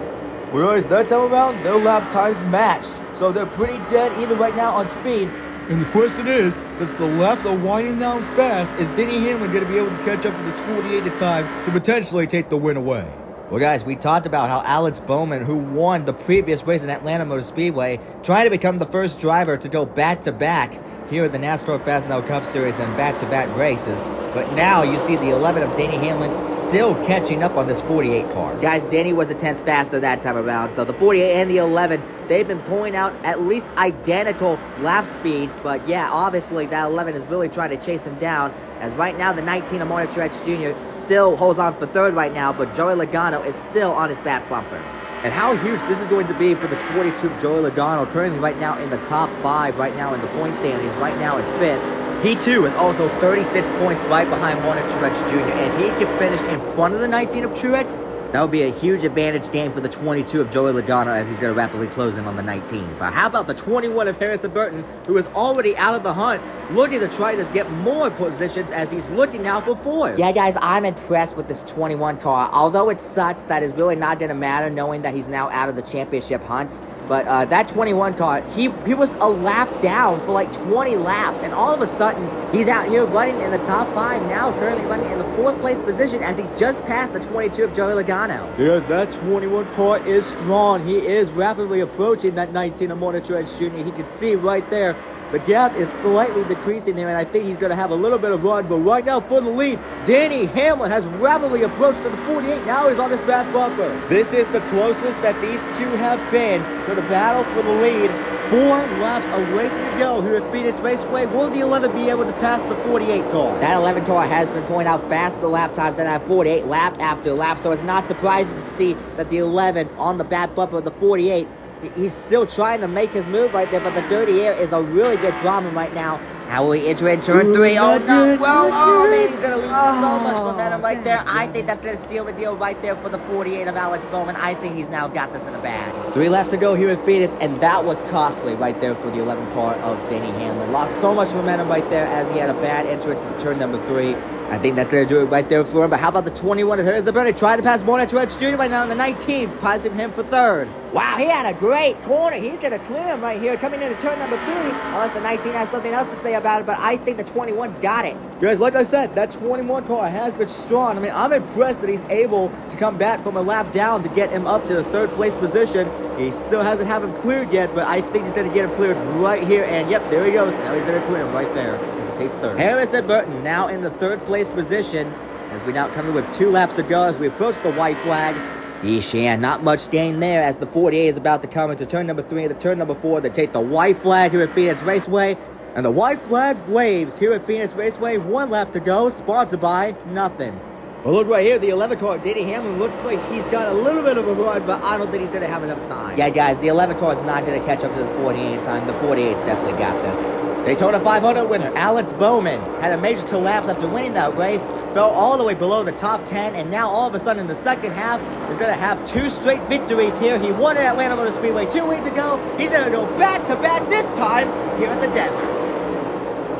Whereas that time around, no lap times matched, so they're pretty dead even right now on speed. And the question is, since the laps are winding down fast, is Denny Hamlin going to be able to catch up to this 48 at time to potentially take the win away? Well, guys, we talked about how Alex Bowman, who won the previous race in Atlanta Motor Speedway, tried to become the first driver to go back-to-back here at the NASCAR Fastenal Cup Series and back-to-back races. But now you see the 11 of Denny Hamlin still catching up on this 48 car. Guys, Denny was a 10th faster that time around, so the 48 and the 11, they've been pulling out at least identical lap speeds. But yeah, obviously that 11 is really trying to chase him down, as right now the 19 of Martin Truex Jr. still holds on for 3rd right now, but Joey Logano is still on his back bumper. And how huge this is going to be for the 22 of Joey Logano, currently right now in the top 5, right now in the point standings, right now in 5th. He too is also 36 points right behind Martin Truex Jr. And if he can finish in front of the 19 of Truex, that would be a huge advantage game for the 22 of Joey Logano as he's going to rapidly close in on the 19. But how about the 21 of Harrison Burton, who is already out of the hunt, looking to try to get more positions as he's looking now for 4th. Yeah, guys, I'm impressed with this 21 car. Although it sucks, that is really not going to matter knowing that he's now out of the championship hunt. But that 21 car, he was a lap down for like 20 laps, and all of a sudden, he's out here running in the top 5 now, currently running in the 4th place position as he just passed the 22 of Joey Logano. Because that 21 car is strong. He is rapidly approaching that 19 of Martin Truex Jr. He can see right there. The gap is slightly decreasing there, and I think he's going to have a little bit of run. But right now for the lead, Denny Hamlin has rapidly approached to the 48. Now he's on his back bumper. This is the closest that these two have been for the battle for the lead. 4 laps of racing to go here at Phoenix Raceway. Will the 11 be able to pass the 48 car? That 11 car has been pulling out faster lap times than that 48 lap after lap, so it's not surprising to see that the 11 on the back bumper of the 48, he's still trying to make his move right there, but the dirty air is a really good problem right now. How will he enter in turn 3? Oh, no. Well, oh, man, he's going to lose so much momentum right there. I think that's going to seal the deal right there for the 48 of Alex Bowman. I think he's now got this in the bag. 3 laps to go here at Phoenix, and that was costly right there for the 11 car of Denny Hamlin. Lost so much momentum right there as he had a bad entrance into turn number 3. I think that's going to do it right there for him. But how about the 21 of Harrison Burton? Trying to pass Martin Truex Jr. right now in the 19th, passing him for third. Wow, he had a great corner. He's going to clear him right here, coming into turn number 3. Unless the 19 has something else to say about it, but I think the 21's got it. Guys, like I said, that 21 car has been strong. I mean, I'm impressed that he's able to come back from a lap down to get him up to the 3rd place position. He still hasn't had him cleared yet, but I think he's going to get him cleared right here. And yep, there he goes. Now he's going to clear him right there as he takes 3rd. Harrison Burton now in the 3rd place position as we now come in with 2 laps to go as we approach the white flag. Yeesh, yeah, not much gain there as the 48 is about to come into turn number 3 and turn number 4 to take the white flag here at Phoenix Raceway. And the white flag waves here at Phoenix Raceway. 1 lap to go, sponsored by nothing. But look right here, the 11 car, Denny Hamlin, looks like he's got a little bit of a run, but I don't think he's going to have enough time. Yeah, guys, the 11 car is not going to catch up to the 48 in time. The 48's definitely got this. Daytona 500 winner Alex Bowman had a major collapse after winning that race, fell all the way below the top 10, and now all of a sudden in the second half is going to have 2 straight victories here. He won at Atlanta Motor Speedway 2 weeks ago. He's going to go back-to-back this time here in the desert.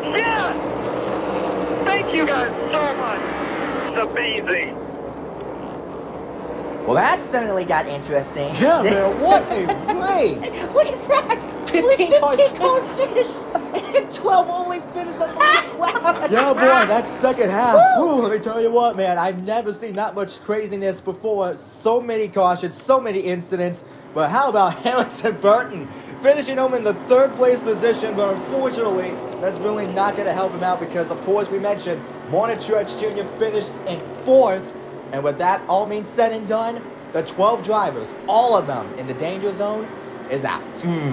Yes! Thank you guys so much. It's amazing. Well, that certainly got interesting. Yeah, man, what a race! Look at that! 15 cars finished, and 12 only finished on the lap. Yeah, boy, that second half, whew, let me tell you what, man, I've never seen that much craziness before. So many cautions, so many incidents. But how about Harrison Burton finishing home in the 3rd place position? But unfortunately, that's really not going to help him out because, of course, we mentioned Martin Truex Jr. finished in 4th. And with that all means said and done, the 12 drivers, all of them in the danger zone, is out.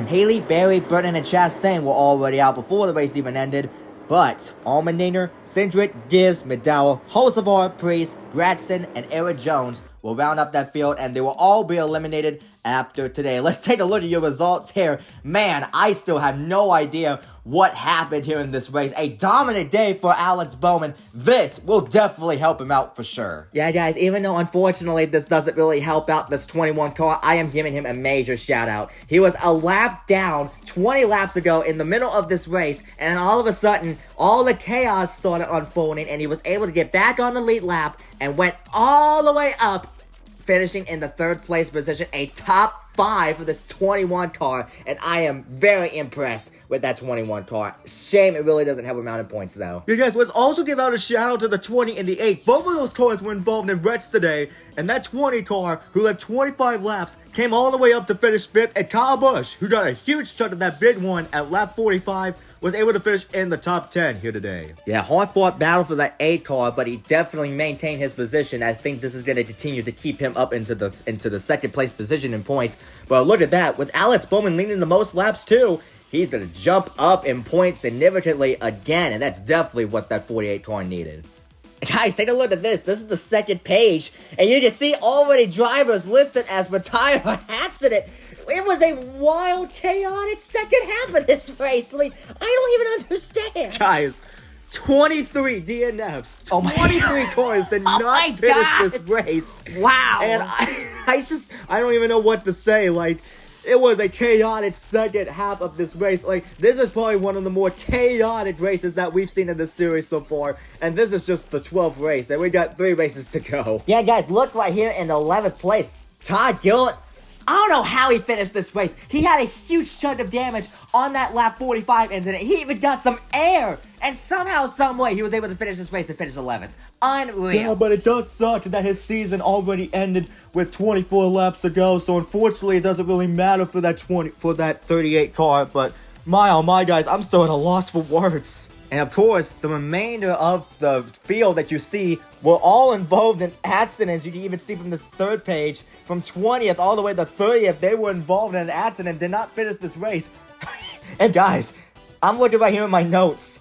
Haley, Barry, Burton, and Chastain were already out before the race even ended. But Allmendinger, Cindric, Gibbs, McDowell, Hocevar, Priest, Gradson, and Eric Jones will round up that field, and they will all be eliminated after today. Let's take a look at your results here. Man, I still have no idea what happened here in this race. A dominant day for Alex Bowman. This will definitely help him out for sure. Yeah, guys, even though unfortunately this doesn't really help out this 21 car, I am giving him a major shout out. He was a lap down 20 laps ago in the middle of this race, and all of a sudden, all the chaos started unfolding, and he was able to get back on the lead lap and went all the way up, finishing in the 3rd place position, a top 5 for this 21 car, and I am very impressed with that 21 car. Shame it really doesn't help him out in points, though. Yeah, guys, let's also give out a shout out to the 20 and the 8. Both of those cars were involved in wrecks today, and that 20 car, who led 25 laps, came all the way up to finish 5th, and Kyle Busch, who got a huge chunk of that big one at lap 45, was able to finish in the top 10 here today. Yeah, hard-fought battle for that 8 car, but he definitely maintained his position. I think this is going to continue to keep him up into the 2nd place position in points. But look at that, with Alex Bowman leading the most laps too, he's going to jump up in points significantly again, and that's definitely what that 48 car needed. Guys, take a look at this. This is the 2nd page, and you can see already drivers listed as retired by accident. It was a wild, chaotic second half of this race. Like, I don't even understand. Guys, 23 DNFs. Oh my 23 cars did not finish this race. Wow. And I don't even know what to say. Like, it was a chaotic second half of this race. Like, this was probably one of the more chaotic races that we've seen in this series so far. And this is just the 12th race, and we got 3 races to go. Yeah, guys, look right here in the 11th place. Todd Gillett. I don't know how he finished this race. He had a huge chunk of damage on that lap 45 incident. He even got some air. And somehow, some way, he was able to finish this race and finish 11th. Unreal. Yeah, but it does suck that his season already ended with 24 laps to go. So unfortunately, it doesn't really matter for that 38 car. But my oh my, guys, I'm still at a loss for words. And of course, the remainder of the field that you see were all involved in accidents. You can even see from this 3rd page, from 20th all the way to 30th, they were involved in an accident, did not finish this race. And guys, I'm looking right here in my notes.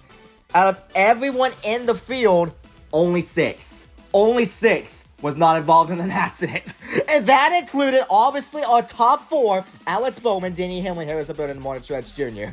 Out of everyone in the field, only 6 was not involved in an accident. And that included, obviously, our top 4, Alex Bowman, Denny Hamlin, Harrison Burton, and Martin Truex Jr.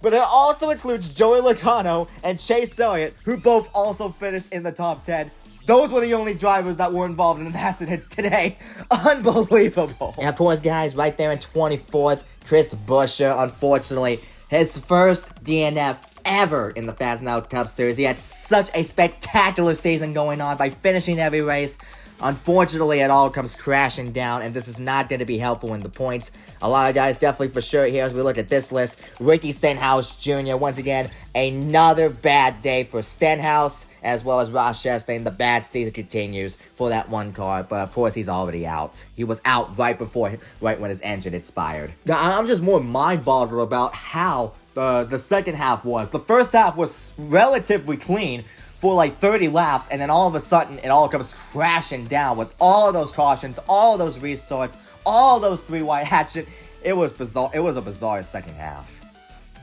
But it also includes Joey Logano and Chase Elliott, who both also finished in the top 10. Those were the only drivers that were involved in accidents today. Unbelievable. And of course, guys, right there in 24th, Chris Buescher, unfortunately, his first DNF ever in the Fastenal Cup Series. He had such a spectacular season going on by finishing every race. Unfortunately, it all comes crashing down, and this is not going to be helpful in the points. A lot of guys definitely for sure here as we look at this list. Ricky Stenhouse Jr., once again, another bad day for Stenhouse, as well as Ross Chastain. The bad season continues for that one car, but of course he's already out. He was out right when his engine expired. Now, I'm just more mind-boggled about how the second half was. The first half was relatively clean for like 30 laps, and then all of a sudden, it all comes crashing down with all of those cautions, all of those restarts, all of those 3 wide action. It was bizarre. It was a bizarre second half.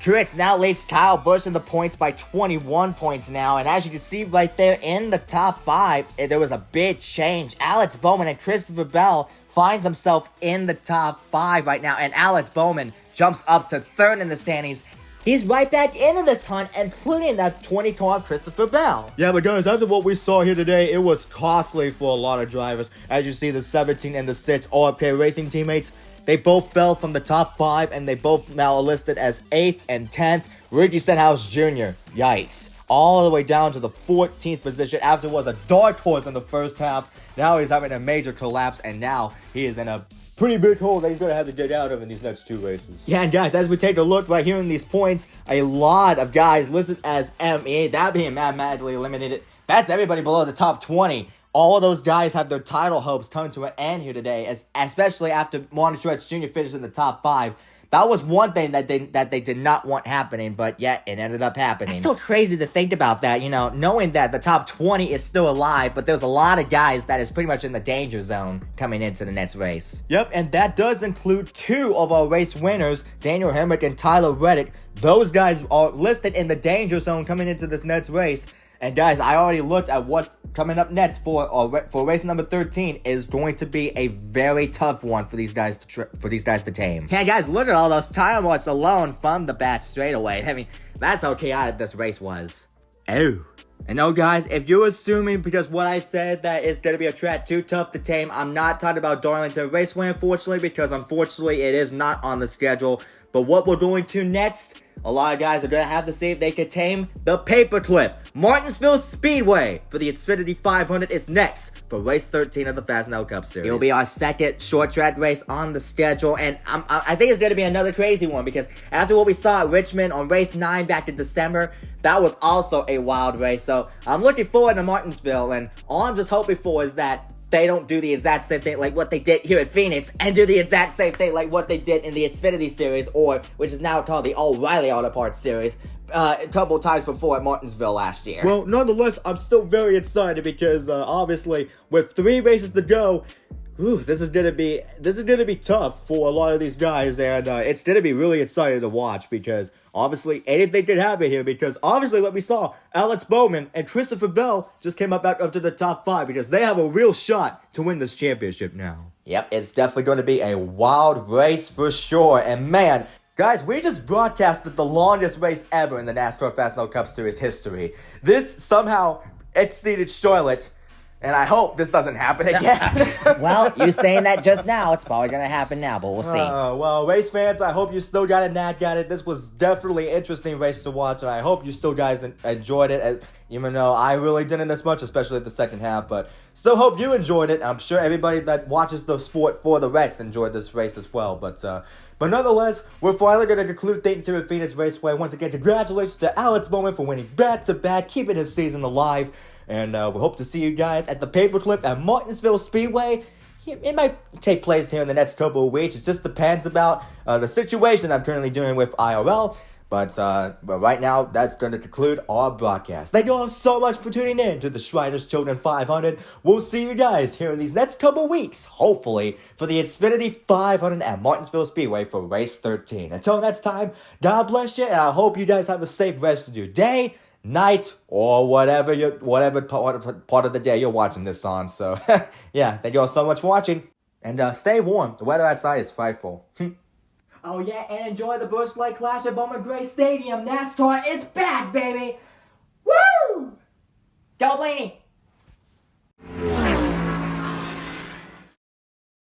Truex now leads Kyle Busch in the points by 21 points now, and as you can see right there in the top 5, there was a big change. Alex Bowman and Christopher Bell finds himself in the top 5 right now, and Alex Bowman jumps up to 3rd in the standings. He's right back into this hunt, including that 20 car Christopher Bell. Yeah, but guys, after what we saw here today, it was costly for a lot of drivers. As you see, the 17 and the 6 RFK Racing teammates, they both fell from the top 5, and they both now are listed as 8th and 10th. Ricky Stenhouse Jr., yikes. All the way down to the 14th position after was a dark horse in the first half. Now he's having a major collapse, and now he is in a pretty big hole that he's going to have to get out of in these next 2 races. Yeah, and guys, as we take a look right here in these points, a lot of guys listed as ME, that being mathematically eliminated. That's everybody below the top 20. All of those guys have their title hopes coming to an end here today, especially after Martin Truex Jr. finished in the top 5. That was one thing that they did not want happening, but yet it ended up happening. It's still crazy to think about that, knowing that the top 20 is still alive, but there's a lot of guys that is pretty much in the danger zone coming into the next race. Yep, and that does include 2 of our race winners, Daniel Hemrick and Tyler Reddick. Those guys are listed in the danger zone coming into this next race. And guys, I already looked at what's coming up next for race number 13 is going to be a very tough one for these guys to tame. Yeah, guys, look at all those time watch alone from the bat straightaway. I mean, that's how chaotic this race was. Oh. And no, guys, if you're assuming because what I said that it's going to be a track too tough to tame, I'm not talking about Darlington Raceway, unfortunately, because unfortunately it is not on the schedule. But what we're going to next, a lot of guys are going to have to see if they can tame the paperclip. Martinsville Speedway for the Xfinity 500 is next for race 13 of the Fastenal Cup Series. It'll be our second short track race on the schedule, and I think it's going to be another crazy one because after what we saw at Richmond on race 9 back in December, that was also a wild race. So I'm looking forward to Martinsville, and all I'm just hoping for is that they don't do the exact same thing like what they did here at Phoenix and do the exact same thing like what they did in the Xfinity Series, or which is now called the O'Reilly Auto Parts Series, a couple times before at Martinsville last year. Well, nonetheless, I'm still very excited because obviously with 3 races to go, this is gonna be tough for a lot of these guys, and it's gonna be really exciting to watch because obviously anything could happen here. Because obviously, what we saw, Alex Bowman and Christopher Bell just came back up to the top 5 because they have a real shot to win this championship now. Yep, it's definitely going to be a wild race for sure. And man, guys, we just broadcasted the longest race ever in the NASCAR Fastenal Cup Series history. This somehow exceeded Charlotte. And I hope this doesn't happen again. Well, you saying that just now, it's probably going to happen now, but we'll see. Well, race fans, I hope you still got a knack at it. This was definitely an interesting race to watch, and I hope you still guys enjoyed it, even though I really didn't as much, especially at the second half. But still hope you enjoyed it. I'm sure everybody that watches the sport for the Rex enjoyed this race as well. But nonetheless, we're finally going to conclude things here at Phoenix Raceway. Once again, congratulations to Alex Bowman for winning back-to-back, keeping his season alive. And we hope to see you guys at the paperclip at Martinsville Speedway. It might take place here in the next couple of weeks. It just depends about the situation I'm currently doing with IRL. But right now, that's going to conclude our broadcast. Thank you all so much for tuning in to the Shriners Children 500. We'll see you guys here in these next couple of weeks, hopefully, for the Xfinity 500 at Martinsville Speedway for race 13. Until next time, God bless you, and I hope you guys have a safe rest of your day, night, or whatever part of the day you're watching this on. So, yeah, thank you all so much for watching, and stay warm. The weather outside is frightful. Oh yeah, and enjoy the Busch Light Clash at Bowman Gray Stadium. NASCAR is back, baby!